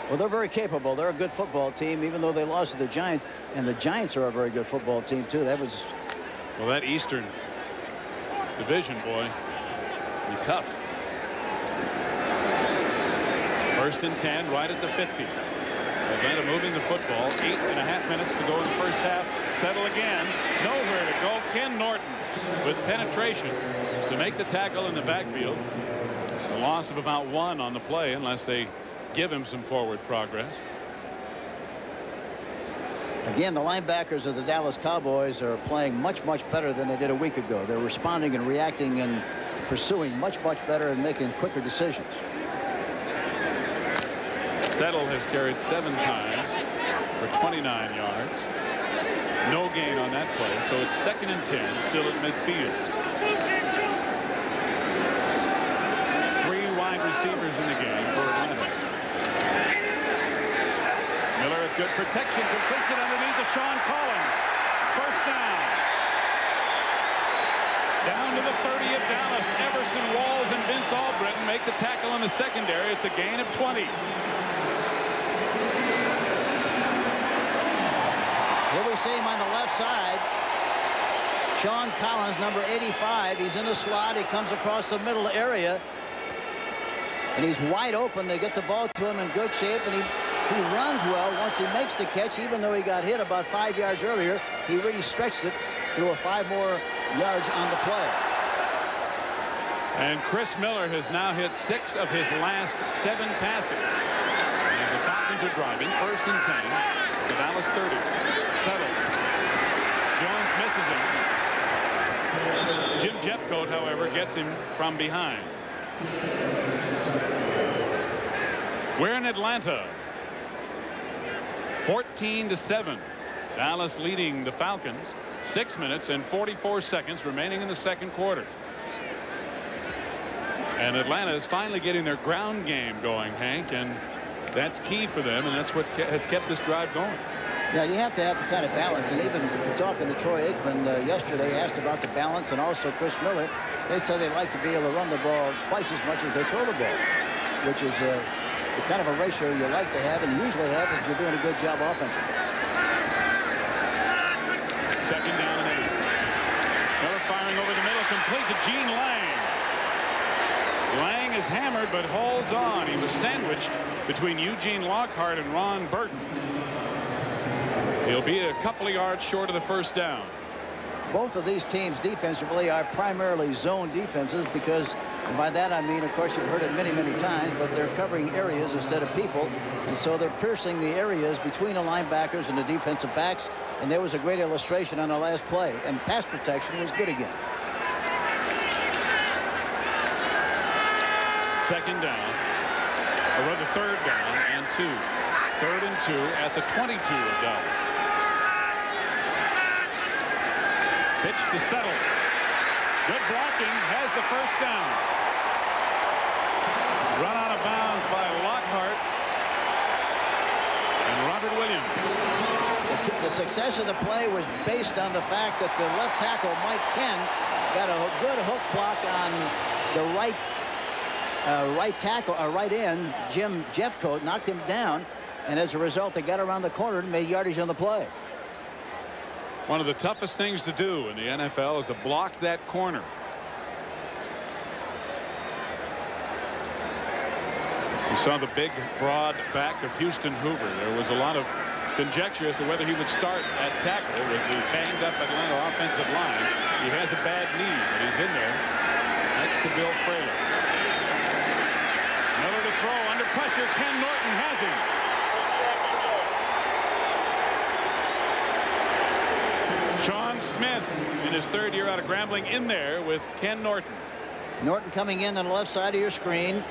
Well, they're very capable. They're a good football team, even though they lost to the Giants. And the Giants are a very good football team, too. That was... Well, that Eastern Division, boy, be tough. First and 10, right at the 50. Atlanta moving the football. 8.5 minutes to go in the first half. Settle again. Nowhere to go. Ken Norton with penetration to make the tackle in the backfield. A loss of about 1 on the play unless they give him some forward progress. Again, the linebackers of the Dallas Cowboys are playing much better than they did a week ago. They're responding and reacting and pursuing much better and making quicker decisions. Settle has carried 7 times for 29 yards. No gain on that play, so it's second and 10, still at midfield. 3 wide receivers in the game for Atlanta. Miller with good protection completes it underneath to Sean Collins. First down. Down to the 30 of Dallas. Everson Walls and Vince Albritton make the tackle in the secondary. It's a gain of 20. Here we see him on the left side. Sean Collins, number 85. He's in the slot. He comes across the middle area. And he's wide open. They get the ball to him in good shape, and he runs well once he makes the catch. Even though he got hit about 5 yards earlier, he really stretched it to 5 more yards on the play. And Chris Miller has now hit 6 of his last 7 passes. As the Falcons are driving, 1st and 10, the Dallas 30. Settled. Jones misses him. Jim Jeffcoat, however, gets him from behind. We're in Atlanta. 14-7. Dallas leading the Falcons. 6 minutes and 44 seconds remaining in the second quarter. And Atlanta is finally getting their ground game going, Hank, and that's key for them, and that's what has kept this drive going. Yeah, you have to have the kind of balance, and even talking to Troy Aikman yesterday, asked about the balance, and also Chris Miller. They said they like to be able to run the ball twice as much as they throw the ball, which is the kind of a ratio you like to have and usually have if you're doing a good job offensively. 2nd down and 8. Miller firing over the middle, complete to Gene Lang. Lang is hammered but holds on. He was sandwiched between Eugene Lockhart and Ron Burton. He'll be a couple of yards short of the 1st down. Both of these teams defensively are primarily zone defenses because, and by that I mean, of course, you've heard it many, many times, but they're covering areas instead of people. And so they're piercing the areas between the linebackers and the defensive backs. And there was a great illustration on the last play. And pass protection was good again. 2nd down, or rather 3rd down and 2. 3rd and 2 at the 22 of Dallas. Pitch to Settle. Good blocking, has the 1st down. Run out of bounds by Lockhart and Robert Williams. The success of the play was based on the fact that the left tackle, Mike Ken, got a good hook block on the right tackle, right end. Jim Jeffcoat knocked him down, and as a result, they got around the corner and made yardage on the play. One of the toughest things to do in the NFL is to block that corner. You saw the big, broad back of Houston Hoover. There was a lot of conjecture as to whether he would start at tackle with the banged-up Atlanta offensive line. He has a bad knee, but he's in there next to Bill Fraley. Miller to throw under pressure. Ken Norton has him. Sean Smith in his 3rd year out of Grambling in there with Ken Norton. Norton coming in on the left side of your screen.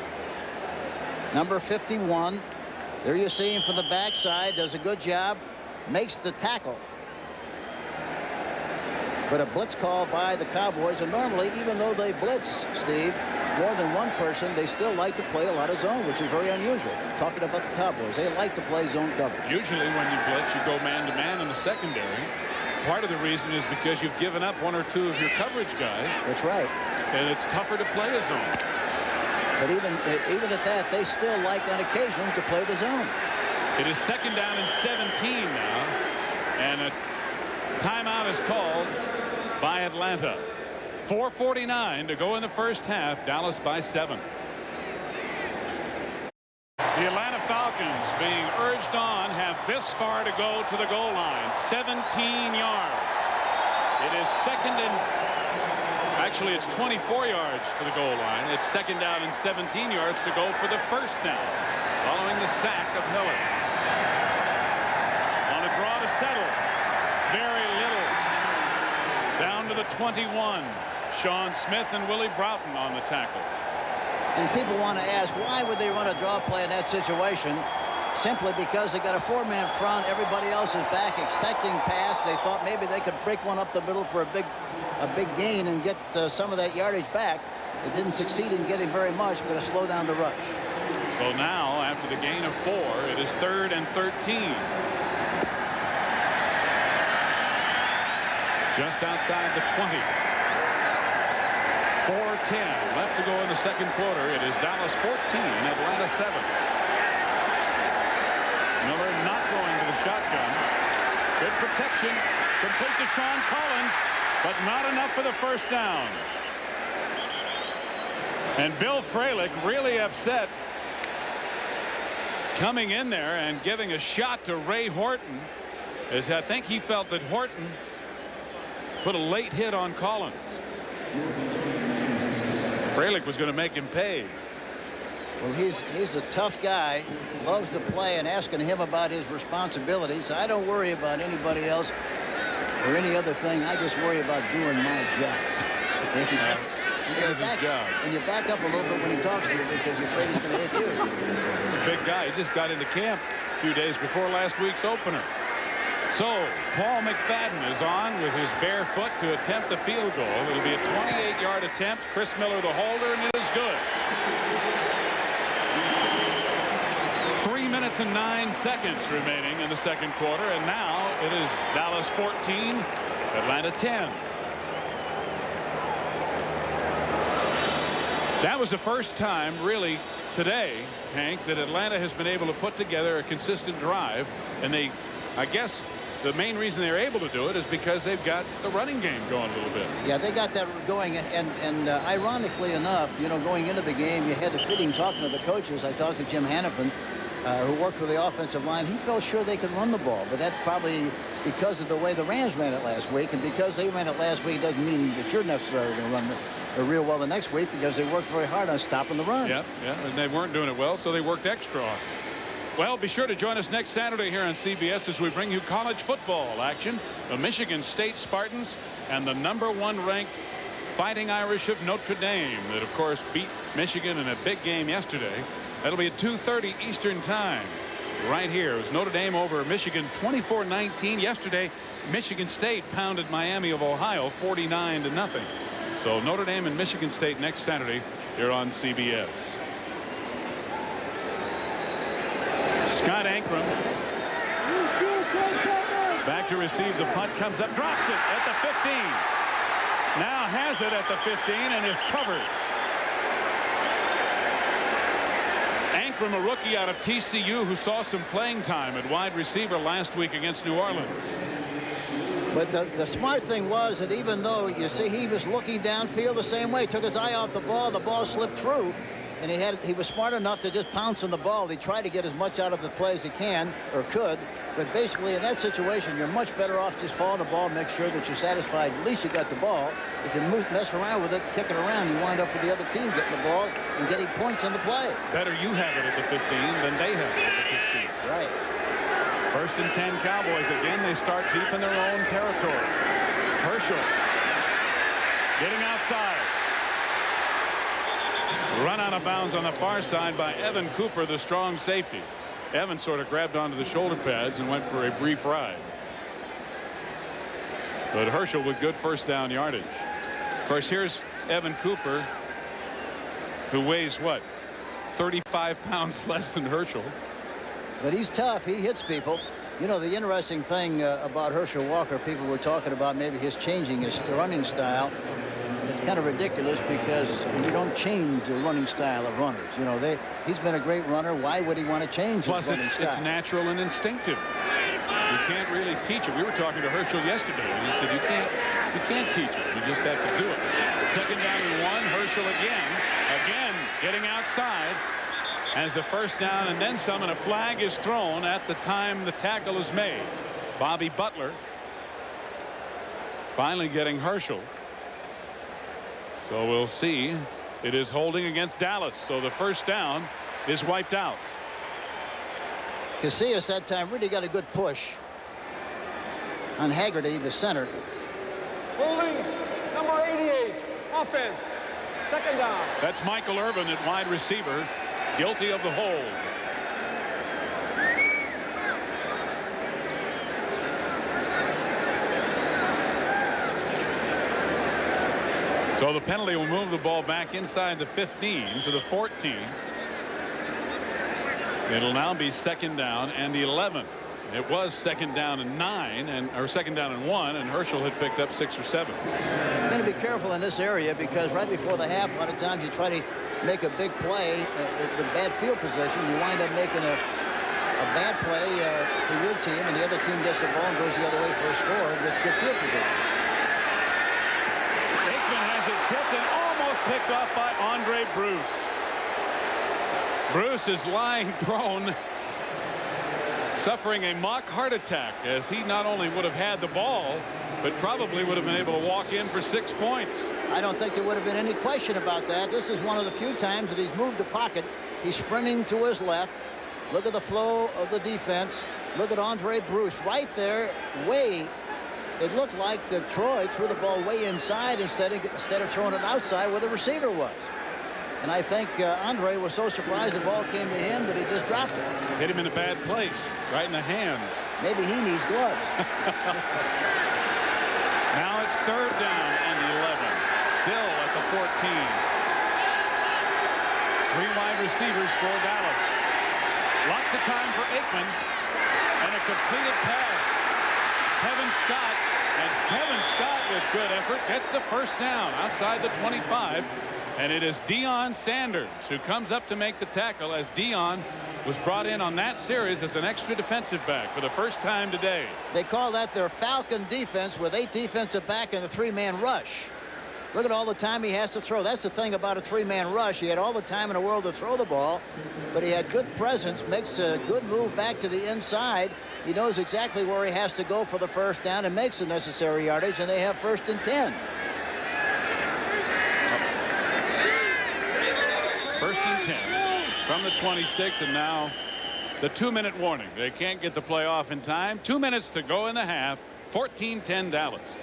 Number 51. There you see him from the backside. Does a good job. Makes the tackle. But a blitz call by the Cowboys. And normally, even though they blitz, Steve, more than one person, they still like to play a lot of zone, which is very unusual. Talking about the Cowboys, they like to play zone coverage. Usually when you blitz, you go man-to-man in the secondary. Part of the reason is because you've given up 1 or 2 of your coverage guys. That's right. And it's tougher to play a zone. But even at that, they still like on occasion to play the zone. It is 2nd down and 17 now. And a timeout is called by Atlanta. 4:49 to go in the 1st half. Dallas by 7. The Atlanta Falcons, being urged on, have this far to go to the goal line. 17 yards. It is 2nd and... Actually, it's 24 yards to the goal line. It's 2nd down and 17 yards to go for the 1st down, following the sack of Miller. On a draw to Settle. Very little. Down to the 21. Sean Smith and Willie Broughton on the tackle. And people want to ask, why would they run a draw play in that situation? Simply because they got a 4-man front. Everybody else is back expecting pass. They thought maybe they could break one up the middle for a big gain and get some of that yardage back. It didn't succeed in getting very much, but it slowed down the rush. So now, after the gain of 4, it is 3rd and 13. Just outside the 20. 4:10 left to go in the second quarter. It is Dallas 14, Atlanta 7. Miller not going to the shotgun. Good protection. Complete to Sean Collins, but not enough for the first down. And Bill Fralick really upset, coming in there and giving a shot to Ray Horton, as I think he felt that Horton put a late hit on Collins. Fralick was going to make him pay. Well, he's a tough guy, loves to play, and asking him about his responsibilities. I don't worry about anybody else or any other thing. I just worry about doing my job. He does his job. And you back up a little bit when he talks to you because you're afraid he's going to hit you. Big guy. He just got into camp a few days before last week's opener. So Paul McFadden is on with his bare foot to attempt the field goal. It'll be a 28-yard attempt. Chris Miller the holder, and it is good. 3 minutes and 9 seconds remaining in the second quarter, and now it is Dallas 14, Atlanta 10. That was the first time really today, Hank, that Atlanta has been able to put together a consistent drive, and I guess the main reason they're able to do it is because they've got the running game going a little bit. Yeah, they got that going, and ironically enough, you know, going into the game, you had the feeling, talking to the coaches. I talked to Jim Hannafin, who worked for the offensive line. He felt sure they could run the ball, but that's probably because of the way the Rams ran it last week, and because they ran it last week doesn't mean that you're necessarily going to run it real well the next week, because they worked very hard on stopping the run. Yeah, and they weren't doing it well, so they worked extra on it. Well, be sure to join us next Saturday here on CBS as we bring you college football action. The Michigan State Spartans and the #1 ranked Fighting Irish of Notre Dame that, of course, beat Michigan in a big game yesterday. That'll be at 2:30 Eastern Time right here. It was Notre Dame over Michigan 24-19. Yesterday, Michigan State pounded Miami of Ohio 49-0. So Notre Dame and Michigan State next Saturday here on CBS. Scott Ankrum back to receive the punt, comes up, drops it at the 15. Now has it at the 15 and is covered. Ankrum, a rookie out of TCU who saw some playing time at wide receiver last week against New Orleans. But the smart thing was that even though you see he was looking downfield the same way, took his eye off the ball slipped through, and he was smart enough to just pounce on the ball. He tried to get as much out of the play as he can or could, but basically in that situation you're much better off just following the ball, make sure that you're satisfied at least you got the ball. If you mess around with it, kick it around, you wind up with the other team getting the ball and getting points on the play. Better you have it at the 15 than they have it at the 15. Right. 1st and 10 Cowboys. Again, they start deep in their own territory. Herschel getting outside. Run out of bounds on the far side by Evan Cooper, the strong safety. Evan sort of grabbed onto the shoulder pads and went for a brief ride. But Herschel with good first down yardage. Of course, here's Evan Cooper, who weighs what, 35 pounds less than Herschel. But he's tough. He hits people. You know, the interesting thing about Herschel Walker, people were talking about maybe his changing his running style. It's kind of ridiculous because you don't change the running style of runners. You know, he's been a great runner. Why would he want to change his running style? It's natural and instinctive. You can't really teach it. We were talking to Herschel yesterday, and he said you can't teach it. You just have to do it. 2nd down and 1. Herschel again getting outside. As the first down and then some, and a flag is thrown at the time the tackle is made. Bobby Butler finally getting Herschel. So we'll see. It is holding against Dallas. So the first down is wiped out. Casillas that time really got a good push on Haggerty, the center. Holding number 88, offense, 2nd down. That's Michael Irvin at wide receiver, guilty of the hold. So the penalty will move the ball back inside the 15 to the 14. It'll now be 2nd down and 11. It was 2nd down and 9, or 2nd down and 1, and Herschel had picked up 6 or 7. You're going to be careful in this area because right before the half, a lot of times you try to make a big play with bad field position. You wind up making a a bad play for your team, and the other team gets the ball and goes the other way for a score and gets good field position. Aikman has it tipped and almost picked off by Andre Bruce. Bruce is lying prone, suffering a mock heart attack, as he not only would have had the ball, but probably would have been able to walk in for 6 points. I don't think there would have been any question about that. This is one of the few times that he's moved the pocket. He's sprinting to his left. Look at the flow of the defense. Look at Andre Bruce right there, way. It looked like that Troy threw the ball way inside instead of throwing it outside where the receiver was. And I think Andre was so surprised the ball came to him that he just dropped it. Hit him in a bad place, right in the hands. Maybe he needs gloves. Now it's 3rd down and 11. Still at the 14. 3 wide receivers for Dallas. Lots of time for Aikman. And a completed pass. Kevin Scott. And Kevin Scott, with good effort, gets the first down outside the 25. And it is Deion Sanders who comes up to make the tackle, as Deion was brought in on that series as an extra defensive back for the first time today. They call that their Falcon defense, with 8 defensive back and a 3-man rush. Look at all the time he has to throw. That's the thing about a 3-man rush. He had all the time in the world to throw the ball, but he had good presence, makes a good move back to the inside. He knows exactly where he has to go for the first down and makes the necessary yardage, and they have 1st and 10. 1st and 10 from the 26, and now the 2-minute warning. They can't get the play off in time. 2 minutes to go in the half. 14-10 Dallas.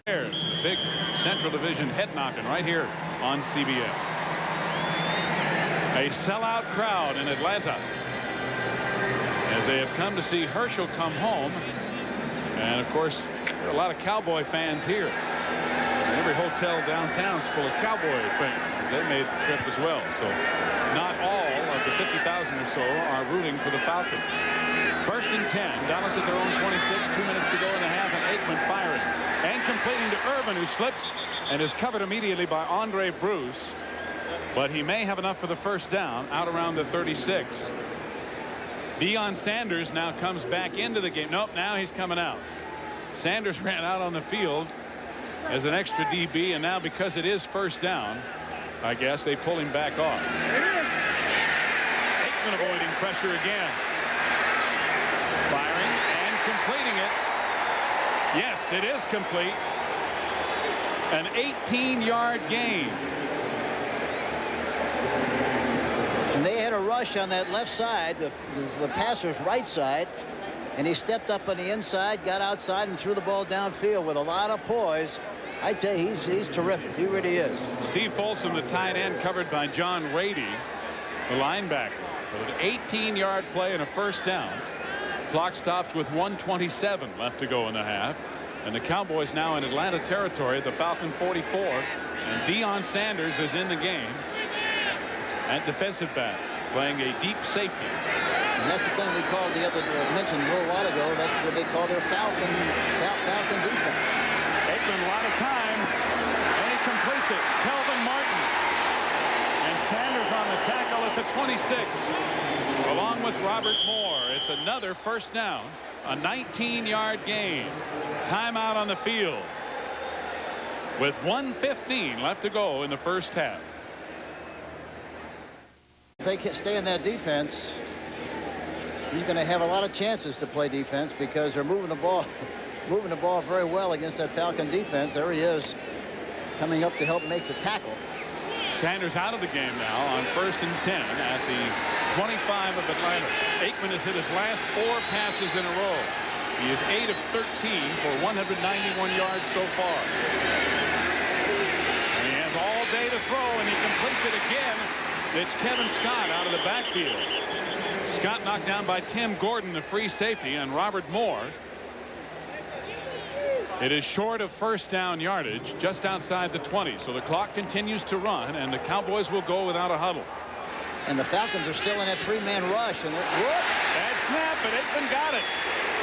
There's the big Central Division head knocking right here on CBS. A sellout crowd in Atlanta as they have come to see Herschel come home. And of course, there are a lot of Cowboy fans here. Every hotel downtown is full of Cowboy fans, as they made the trip as well. So not all of the 50,000 or so are rooting for the Falcons. 1st and 10. Dallas at their own 26. 2 minutes to go in the half, and Aikman firing and completing to Irvin, who slips and is covered immediately by Andre Bruce. But he may have enough for the first down out around the 36. Deion Sanders now comes back into the game. Nope, now he's coming out. Sanders ran out on the field as an extra DB, and now because it is first down, I guess they pull him back off. Aikman avoiding pressure again. Firing and completing it. Yes, it is complete. An 18-yard gain. And they had a rush on that left side, the passer's right side, and he stepped up on the inside, got outside, and threw the ball downfield with a lot of poise. I tell you, he's terrific. He really is. Steve Folsom, the tight end, covered by John Rady, the linebacker. But an 18-yard play and a first down. Clock stops with 1:27 left to go in the half. And the Cowboys now in Atlanta territory at the Falcon 44. And Deion Sanders is in the game at defensive back, playing a deep safety. And that's the thing we called mentioned a little while ago. That's what they call their Falcon defense. Aikman a lot of time, and he completes it. Kelvin Martin. And Sanders on the tackle at the 26, along with Robert Moore. It's another first down, a 19-yard gain. Timeout on the field with 1:15 left to go in the first half. If they can stay in that defense, he's going to have a lot of chances to play defense, because they're moving the ball very well against that Falcon defense. There he is, coming up to help make the tackle. Sanders out of the game now on 1st and 10 at the 25 of Atlanta. Aikman has hit his last 4 passes in a row. He is 8 of 13 for 191 yards so far. And he has all day to throw, and he completes it again. It's Kevin Scott out of the backfield. Scott knocked down by Tim Gordon, the free safety, and Robert Moore. It is short of first down yardage, just outside the 20. So the clock continues to run, and the Cowboys will go without a huddle. And the Falcons are still in that 3-man rush. And bad snap, but Aikman got it.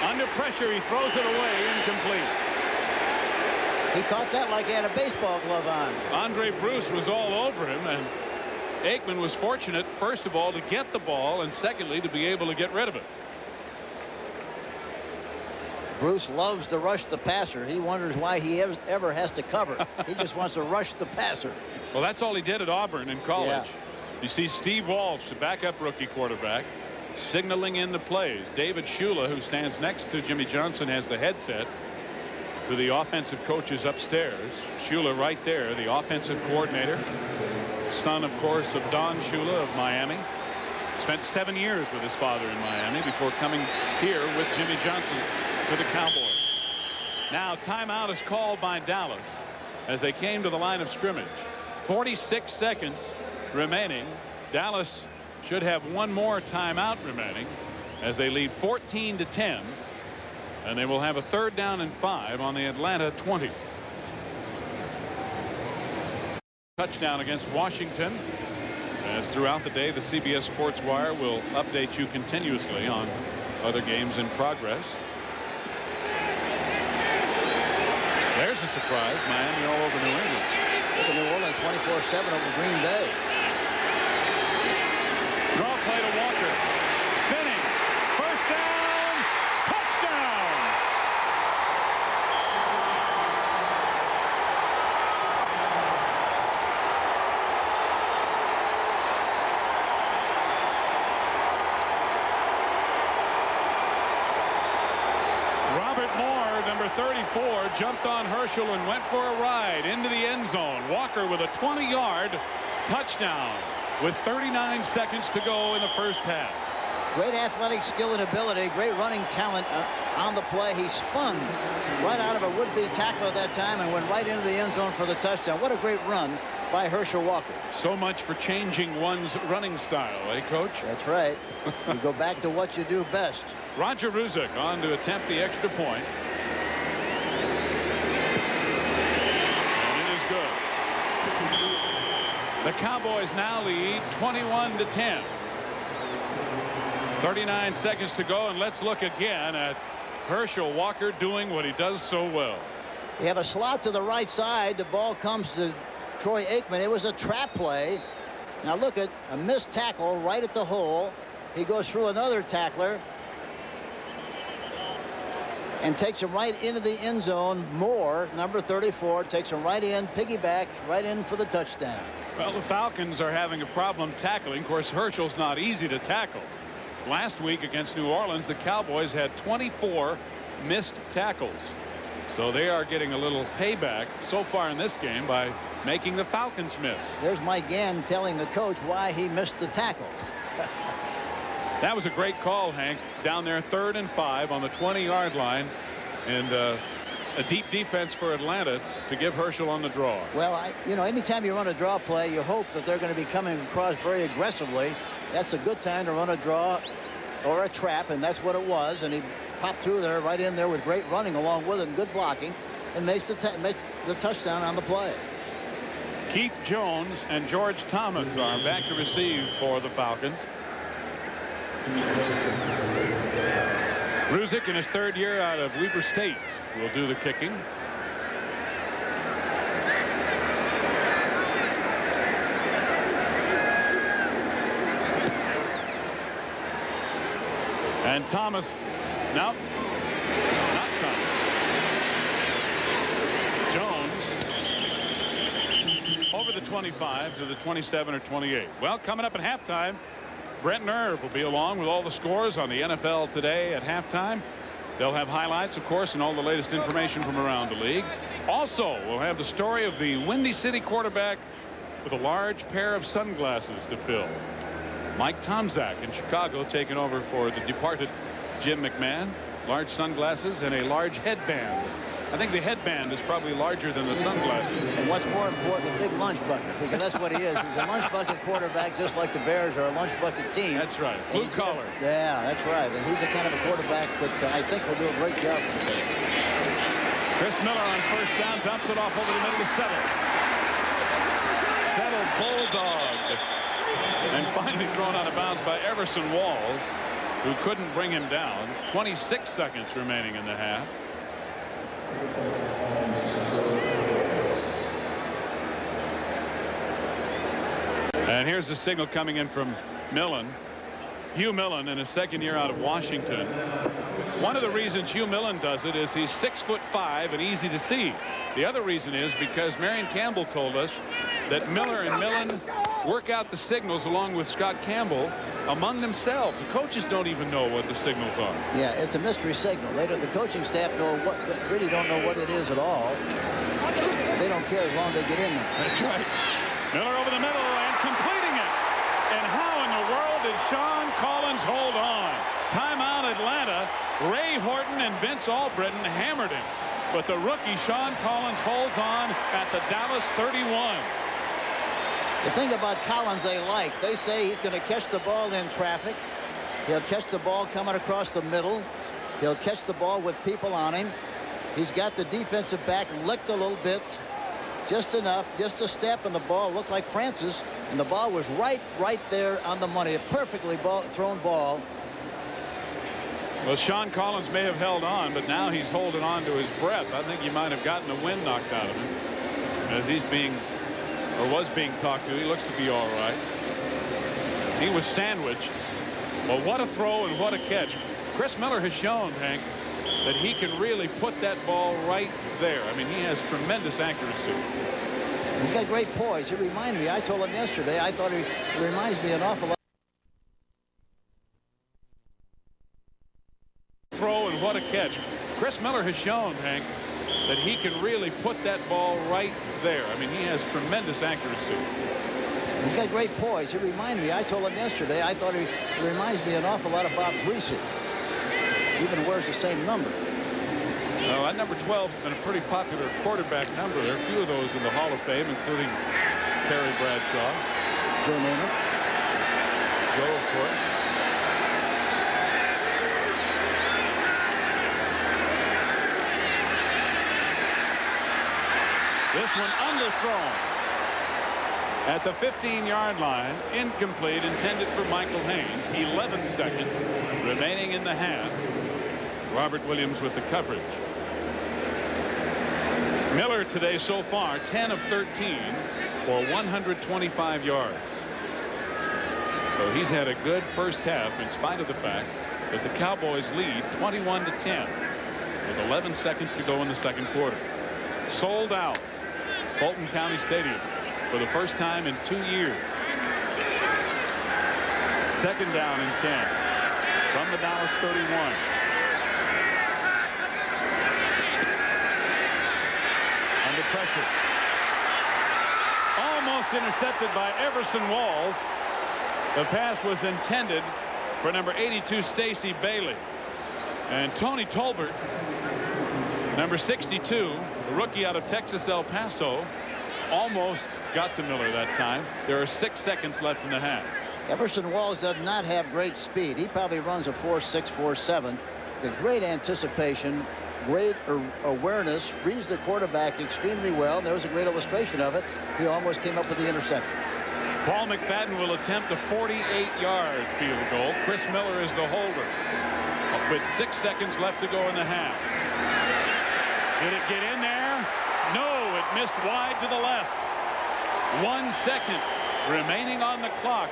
Under pressure, he throws it away, incomplete. He caught that like he had a baseball glove on. Andre Bruce was all over him, and Aikman was fortunate, first of all, to get the ball, and secondly, to be able to get rid of it. Bruce loves to rush the passer. He wonders why he ever has to cover. He just wants to rush the passer. Well, that's all he did at Auburn in college. Yeah. You see Steve Walsh, the backup rookie quarterback, signaling in the plays. David Shula, who stands next to Jimmy Johnson, has the headset to the offensive coaches upstairs. Shula right there, the offensive coordinator. Son, of course, of Don Shula of Miami. Spent 7 years with his father in Miami before coming here with Jimmy Johnson to the Cowboys. Now timeout is called by Dallas as they came to the line of scrimmage. 46 seconds remaining. Dallas should have one more timeout remaining as they lead 14-10, and they will have a 3rd down and 5 on the Atlanta 20. Touchdown against Washington. As throughout the day, the CBS Sports Wire will update you continuously on other games in progress. There's a surprise. Miami all over New England. Look at New Orleans 24-7 over Green Bay. Draw play to Walker. Spinning. First down. Touchdown. Robert Moore, number 34, jumped on Herschel and went for a ride into the end zone. Walker with a 20-yard touchdown with 39 seconds to go in the first half. Great athletic skill and ability. Great running talent on the play. He spun right out of a would-be tackler at that time and went right into the end zone for the touchdown. What a great run by Herschel Walker. So much for changing one's running style, eh, Coach? That's right. You go back to what you do best. Roger Ruzick on to attempt the extra point. And it is good. The Cowboys now lead 21-10. 39 seconds to go, and let's look again at Herschel Walker doing what he does so well. You have a slot to the right side. The ball comes to Troy Aikman. It was a trap play. Now look at a missed tackle right at the hole. He goes through another tackler and takes him right into the end zone. Moore, number 34, takes him right in, piggyback, right in for the touchdown. Well, the Falcons are having a problem tackling. Of course, Herschel's not easy to tackle. Last week against New Orleans, the Cowboys had 24 missed tackles. So they are getting a little payback so far in this game by making the Falcons miss. There's Mike Gann telling the coach why he missed the tackle. That was a great call, Hank. Down there, 3rd and 5 on the 20-yard line, and a deep defense for Atlanta to give Herschel on the draw. Well, you know, anytime you run a draw play, you hope that they're going to be coming across very aggressively. That's a good time to run a draw or a trap, and that's what it was. And he popped through there, right in there with great running along with it and good blocking, and makes the touchdown on the play. Keith Jones and George Thomas are back to receive for the Falcons. Ruzick, in his 3rd year out of Weber State, will do the kicking. And Thomas, no, not Thomas. Jones over the 25 to the 27 or 28. Well, coming up at halftime, Brent Nerve will be along with all the scores on the NFL Today at halftime. They'll have highlights, of course, and all the latest information from around the league. Also, we'll have the story of the Windy City quarterback with a large pair of sunglasses to fill. Mike Tomczak in Chicago taking over for the departed Jim McMahon. Large sunglasses and a large headband. I think the headband is probably larger than the sunglasses. And what's more important, a big lunch bucket, because that's what he is. He's a lunch bucket quarterback, just like the Bears are a lunch bucket team. That's right. Blue collar. Yeah, that's right. And he's the kind of a quarterback that I think will do a great job for the Bears. Chris Miller on first down, dumps it off over the middle to Settle. Settle bulldogged. And finally thrown out of bounds by Everson Walls, who couldn't bring him down. 26 seconds remaining in the half. And here's the signal coming in from Millen. Hugh Millen, in his second year out of Washington. One of the reasons Hugh Millen does it is he's 6'5" and easy to see. The other reason is because Marion Campbell told us that Miller and Millen work out the signals along with Scott Campbell among themselves. The coaches don't even know what the signals are. Yeah, it's a mystery signal. The coaching staff really don't know what it is at all. They don't care as long as they get in there. That's right. Miller over the middle and completing it. And how in the world did Sean Collins hold on? Timeout Atlanta. Ray Horton and Vince Albritton hammered him. But the rookie Sean Collins holds on at the Dallas 31. The thing about Collins they say he's going to catch the ball in traffic. He'll catch the ball coming across the middle. He'll catch the ball with people on him. He's got the defensive back licked a little bit. Just enough, just a step, and the ball looked like Francis, and the ball was right there on the money. A perfectly thrown ball. Well, Sean Collins may have held on, but now he's holding on to his breath. I think he might have gotten the wind knocked out of him as he's was being talked to. He looks to be all right. He was sandwiched. Well, what a throw and what a catch. Chris Miller has shown, Hank, that he can really put that ball right there. I mean, he has tremendous accuracy. He's got great poise. He reminded me, I told him yesterday, I thought he reminds me an awful lot. Throw and what a catch. Chris Miller has shown, Hank, that he can really put that ball right there. I mean, he has tremendous accuracy. He's got great poise. He reminded me, I told him yesterday, I thought he reminds me an awful lot of Bob Greasy. Even wears the same number. Well, that number 12 has been a pretty popular quarterback number. There are a few of those in the Hall of Fame, including Terry Bradshaw. Joe Namath. Joe, of course. This one underthrown at the 15-yard line. Incomplete, intended for Michael Haynes. 11 seconds remaining in the half. Robert Williams with the coverage. Miller today so far 10 of 13 for 125 yards. So he's had a good first half in spite of the fact that the Cowboys lead 21-10 with 11 seconds to go in the second quarter. Sold out Fulton-County Stadium for the first time in 2 years. Second down and 10 from the Dallas 31. Under pressure. Almost intercepted by Everson Walls. The pass was intended for number 82 Stacey Bailey. And Tony Tolbert, number 62, the rookie out of Texas El Paso, almost got to Miller that time. There are 6 seconds left in the half. Everson Walls does not have great speed. He probably runs a 4.6, 4.7. The great anticipation, great awareness, reads the quarterback extremely well. There was a great illustration of it. He almost came up with the interception. Paul McFadden will attempt a 48-yard field goal. Chris Miller is the holder with 6 seconds left to go in the half. Did it get in there? No, it missed wide to the left. 1 second remaining on the clock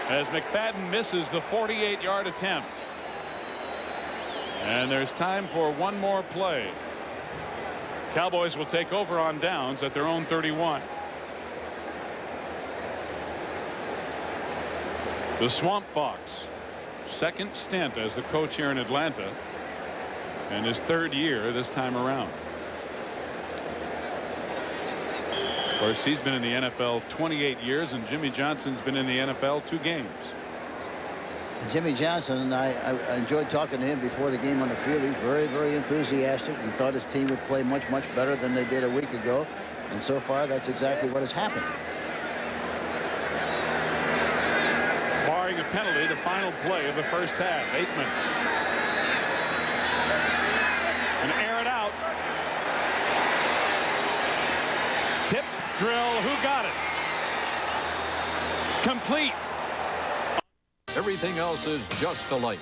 as McFadden misses the 48-yard attempt. And there's time for one more play. Cowboys will take over on downs at their own 31. The Swamp Fox, second stint as the coach here in Atlanta, and his 3rd year this time around. Of course, he's been in the NFL 28 years, and Jimmy Johnson's been in the NFL 2 games. Jimmy Johnson, I enjoyed talking to him before the game on the field. He's very, very enthusiastic. He thought his team would play much, much better than they did a week ago. And so far, that's exactly what has happened. Barring a penalty, the final play of the first half. Aikman. And air it out. Tip drill. Who got it? Complete. Everything else is just a light.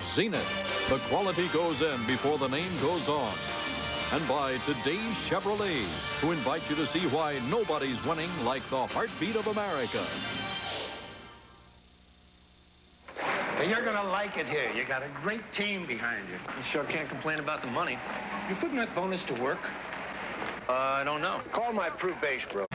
Zenith. The quality goes in before the name goes on. And by today's Chevrolet, who invite you to see why nobody's winning like the heartbeat of America. Hey, you're going to like it here. You got a great team behind you. You sure can't complain about the money. You putting that bonus to work? I don't know. Call my approved base, bro.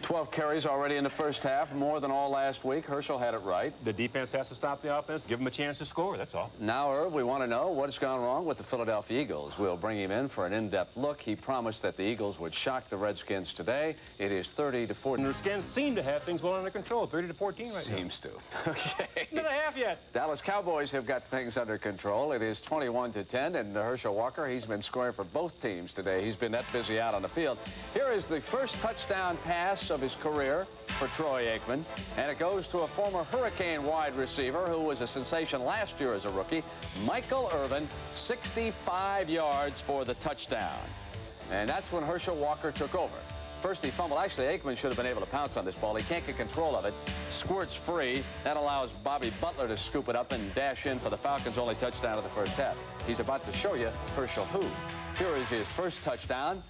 12 carries already in the first half, more than all last week. Herschel had it right. The defense has to stop the offense, give them a chance to score, that's all. Now, Irv, we want to know what's gone wrong with the Philadelphia Eagles. We'll bring him in for an in-depth look. He promised that the Eagles would shock the Redskins today. It is 30-14. And the Redskins seem to have things well under control, 30-14 right now. Seems to. Okay. Not a half yet. Dallas Cowboys have got things under control. It is 21-10, and Herschel Walker, he's been scoring for both teams today. He's been that busy out on the field. Here is the first touchdown pass of his career for Troy Aikman, and it goes to a former Hurricane wide receiver who was a sensation last year as a rookie, Michael Irvin, 65 yards for the touchdown. And that's when Herschel Walker took over. First he fumbled. Actually, Aikman should have been able to pounce on this ball. He can't get control of it. Squirts free. That allows Bobby Butler to scoop it up and dash in for the Falcons' only touchdown of the first half. He's about to show you Herschel who. Here is his first touchdown.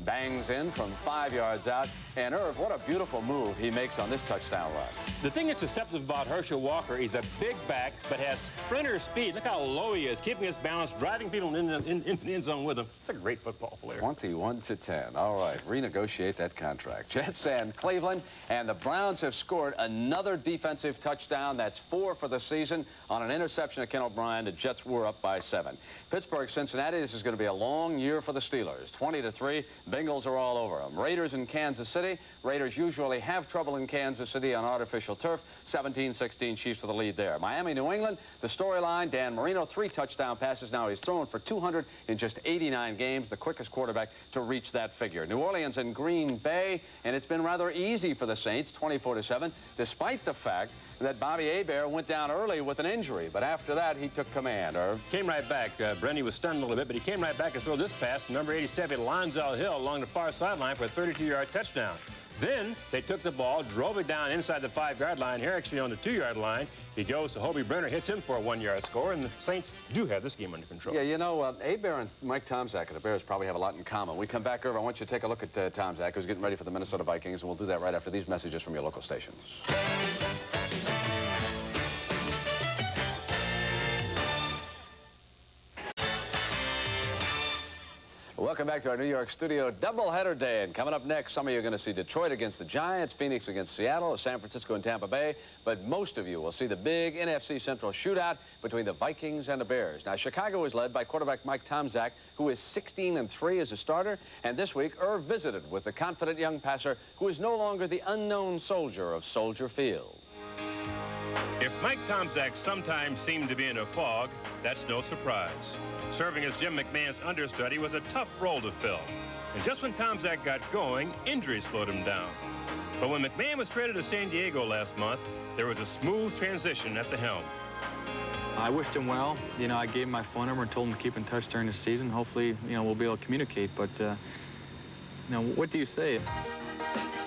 Bangs in from 5 yards out. And Irv, what a beautiful move he makes on this touchdown run. The thing that's deceptive about Herschel Walker, he's a big back, but has sprinter speed. Look how low he is, keeping his balance, driving people in the end zone with him. It's a great football player. 21-10. All right, renegotiate that contract. Jets and Cleveland, and the Browns have scored another defensive touchdown. That's 4 for the season on an interception of Ken O'Brien. The Jets were up by 7. Pittsburgh, Cincinnati, this is going to be a long year for the Steelers. 20-3. Bengals are all over them. Raiders in Kansas City. Raiders usually have trouble in Kansas City on artificial turf. 17-16 Chiefs for the lead there. Miami, New England, the storyline, Dan Marino, 3 touchdown passes. Now he's thrown for 200 in just 89 games, the quickest quarterback to reach that figure. New Orleans and Green Bay, and it's been rather easy for the Saints, 24-7, despite the fact that Bobby Hebert went down early with an injury, but after that, he took command. Irv. Came right back. Brenny was stunned a little bit, but he came right back and threw this pass, number 87, Lonzel Hill, along the far sideline for a 32-yard touchdown. Then they took the ball, drove it down inside the 5-yard line. Here, actually on the 2-yard line, he goes to Hobie Brenner, hits him for a 1-yard score, and the Saints do have this game under control. Yeah, you know, Hebert and Mike Tomczak, the Bears, probably have a lot in common. We come back, Irv, I want you to take a look at Tomczak, who's getting ready for the Minnesota Vikings, and we'll do that right after these messages from your local stations. Welcome back to our New York studio doubleheader day. And coming up next, some of you are going to see Detroit against the Giants, Phoenix against Seattle, San Francisco and Tampa Bay. But most of you will see the big NFC Central shootout between the Vikings and the Bears. Now, Chicago is led by quarterback Mike Tomczak, who is 16-3 as a starter. And this week, Irv visited with the confident young passer who is no longer the unknown soldier of Soldier Field. If Mike Tomczak sometimes seemed to be in a fog, that's no surprise. Serving as Jim McMahon's understudy was a tough role to fill. And just when Tomczak got going, injuries slowed him down. But when McMahon was traded to San Diego last month, there was a smooth transition at the helm. I wished him well. You know, I gave him my phone number and told him to keep in touch during the season. Hopefully, you know, we'll be able to communicate. But, you know, what do you say?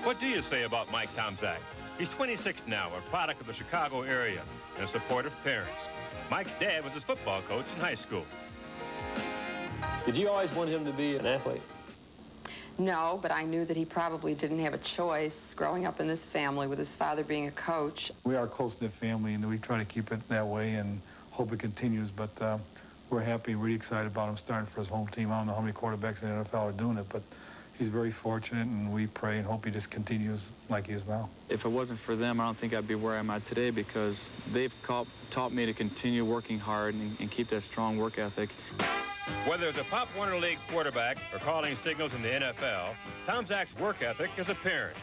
What do you say about Mike Tomczak? He's 26 now, a product of the Chicago area, and a supportive parents. Mike's dad was his football coach in high school. Did you always want him to be an athlete? No, but I knew that he probably didn't have a choice growing up in this family with his father being a coach. We are a close-knit family, and we try to keep it that way and hope it continues. But we're happy and really excited about him starting for his home team. I don't know how many quarterbacks in the NFL are doing it, but he's very fortunate, and we pray and hope he just continues like he is now. If it wasn't for them, I don't think I'd be where I'm at today, because they've taught me to continue working hard and keep that strong work ethic. Whether it's a Pop Warner League quarterback or calling signals in the NFL, Tomczak's work ethic is apparent.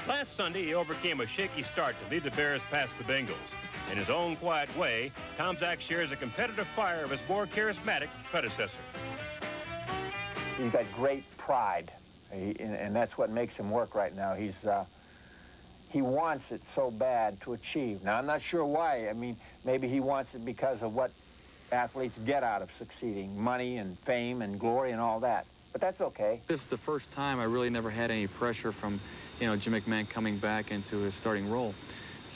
Last Sunday, he overcame a shaky start to lead the Bears past the Bengals. In his own quiet way, Tomczak shares the competitive fire of his more charismatic predecessor. He's got great pride, and that's what makes him work right now. He wants it so bad to achieve. Now, I'm not sure why. I mean, maybe he wants it because of what athletes get out of succeeding, money and fame and glory and all that. But that's okay. This is the first time I really never had any pressure from, you know, Jim McMahon coming back into his starting role.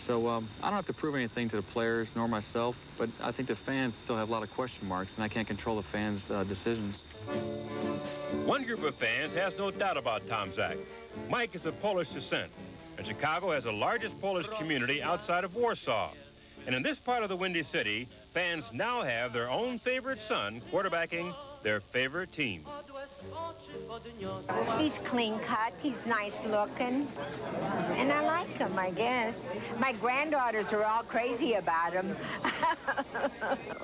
So I don't have to prove anything to the players nor myself, but I think the fans still have a lot of question marks, and I can't control the fans' decisions. One group of fans has no doubt about Tom Zach. Mike is of Polish descent, and Chicago has the largest Polish community outside of Warsaw. And in this part of the Windy City, fans now have their own favorite son quarterbacking their favorite team. He's clean cut, he's nice looking, and I like him, I guess. My granddaughters are all crazy about him.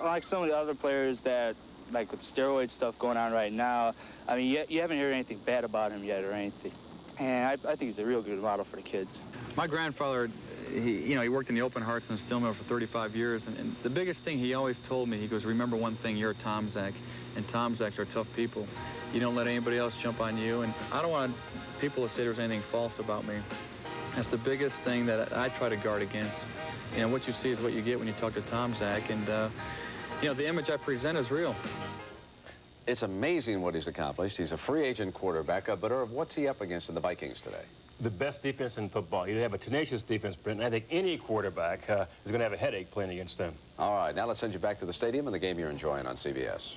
Like some of the other players that, like with steroid stuff going on right now, I mean, you haven't heard anything bad about him yet or anything. And I think he's a real good model for the kids. My grandfather, he worked in the open hearts and steel mill for 35 years, and the biggest thing he always told me, he goes, remember one thing, you're a Tom Zach, and Tom Zacks are tough people. You don't let anybody else jump on you, and I don't want people to say there's anything false about me. That's the biggest thing that I try to guard against. You know, what you see is what you get when you talk to Tom Zach, and, you know, the image I present is real. It's amazing what he's accomplished. He's a free agent quarterback, but Irv, what's he up against in the Vikings today? The best defense in football. You have a tenacious defense, Brent, and I think any quarterback is going to have a headache playing against them. All right, now let's send you back to the stadium and the game you're enjoying on CBS.